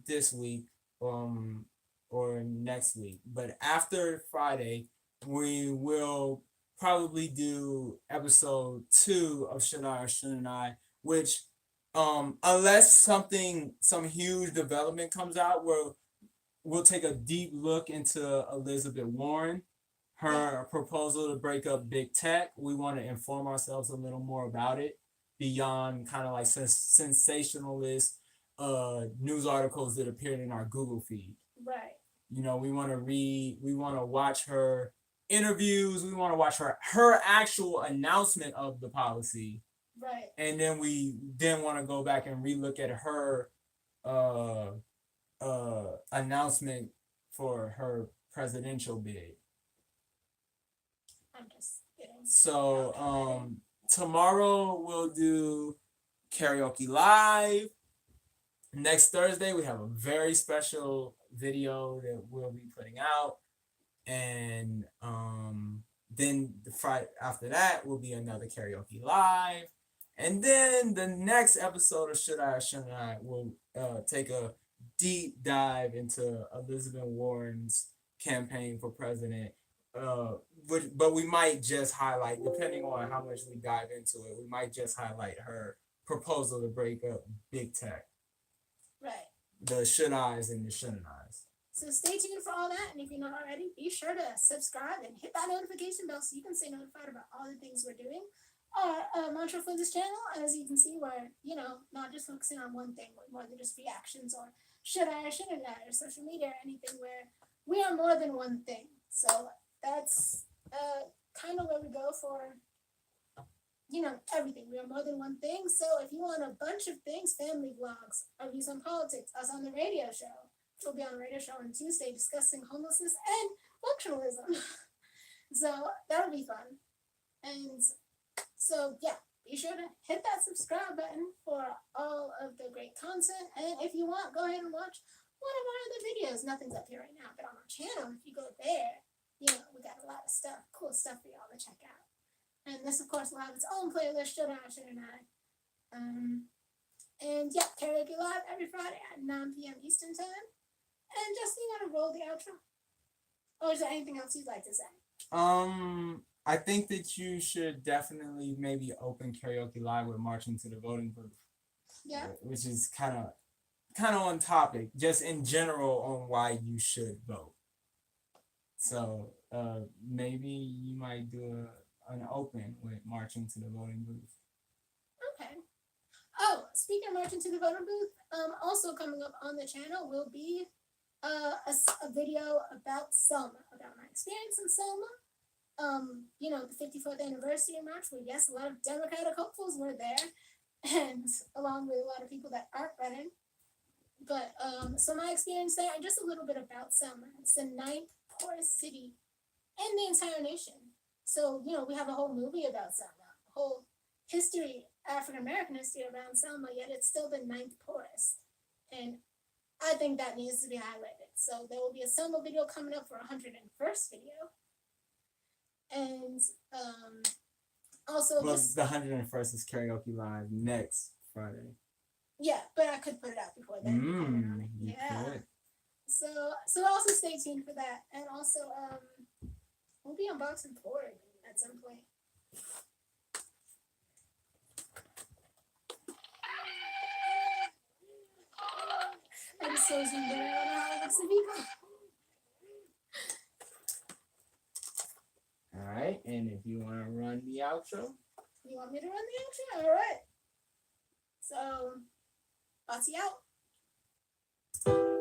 this week, or next week, but after Friday, we will probably do episode 2 of Should I or Shouldn't I, which, unless some huge development comes out, we'll take a deep look into Elizabeth Warren, her proposal to break up big tech. We want to inform ourselves a little more about it beyond kind of like sensationalist news articles that appeared in our Google feed. Right. You know, we want to watch her interviews, we want to watch her actual announcement of the policy. Right. And then we want to go back and relook at her announcement for her presidential bid. I'm just kidding. So tomorrow we'll do karaoke live. Next Thursday we have a very special video that we'll be putting out, and then the Friday after that will be another karaoke live, and then the next episode of Should I or Shouldn't I will take a deep dive into Elizabeth Warren's campaign for president. But we might just highlight, depending on how much we dive into it, we might just highlight her proposal to break up big tech. Right. The should I's and the shouldn't I's. So stay tuned for all that, and if you're not already, be sure to subscribe and hit that notification bell so you can stay notified about all the things we're doing. Our mantra for this channel, as you can see, we're, not just focusing on one thing, more than just reactions or should I or shouldn't I, or social media or anything, where we are more than one thing. So that's kind of where we go for, everything. We are more than one thing. So if you want a bunch of things, family vlogs, our views on politics, us on the radio show, we'll be on a radio show on Tuesday discussing homelessness and functionalism. So that'll be fun. And so, yeah, be sure to hit that subscribe button for all of the great content. And if you want, go ahead and watch one of our other videos. Nothing's up here right now, but on our channel, if you go there, we got a lot of stuff, cool stuff for y'all to check out. And this, of course, will have its own playlist, Should I or Shouldn't I? And yeah, karaoke live every Friday at 9 p.m. Eastern Time. And Justin, you want to roll the outro? Or is there anything else you'd like to say? I think that you should definitely maybe open karaoke live with marching to the voting booth. Yeah. Which is kind of on topic, just in general on why you should vote. So maybe you might do an open with marching to the voting booth. Okay. Oh, speaking of marching to the voting booth, also coming up on the channel will be a video about Selma, about my experience in Selma. The 54th anniversary march, where yes, a lot of Democratic hopefuls were there, and along with a lot of people that aren't running. But so my experience there, and just a little bit about Selma. It's the 9th poorest city in the entire nation. So, we have a whole movie about Selma, a whole history, African American history around Selma, yet it's still the 9th poorest. And I think that needs to be highlighted. So there will be a Selma video coming up for 101st video. And also the 101st is karaoke live next Friday. Yeah, but I could put it out before then. Could. So also stay tuned for that. And also we'll be unboxing Porg at some point. I just so zoomed in. I don't know how it looks to people. All right, and if you want to run the outro. You want me to run the outro? All right. So, Botsy out.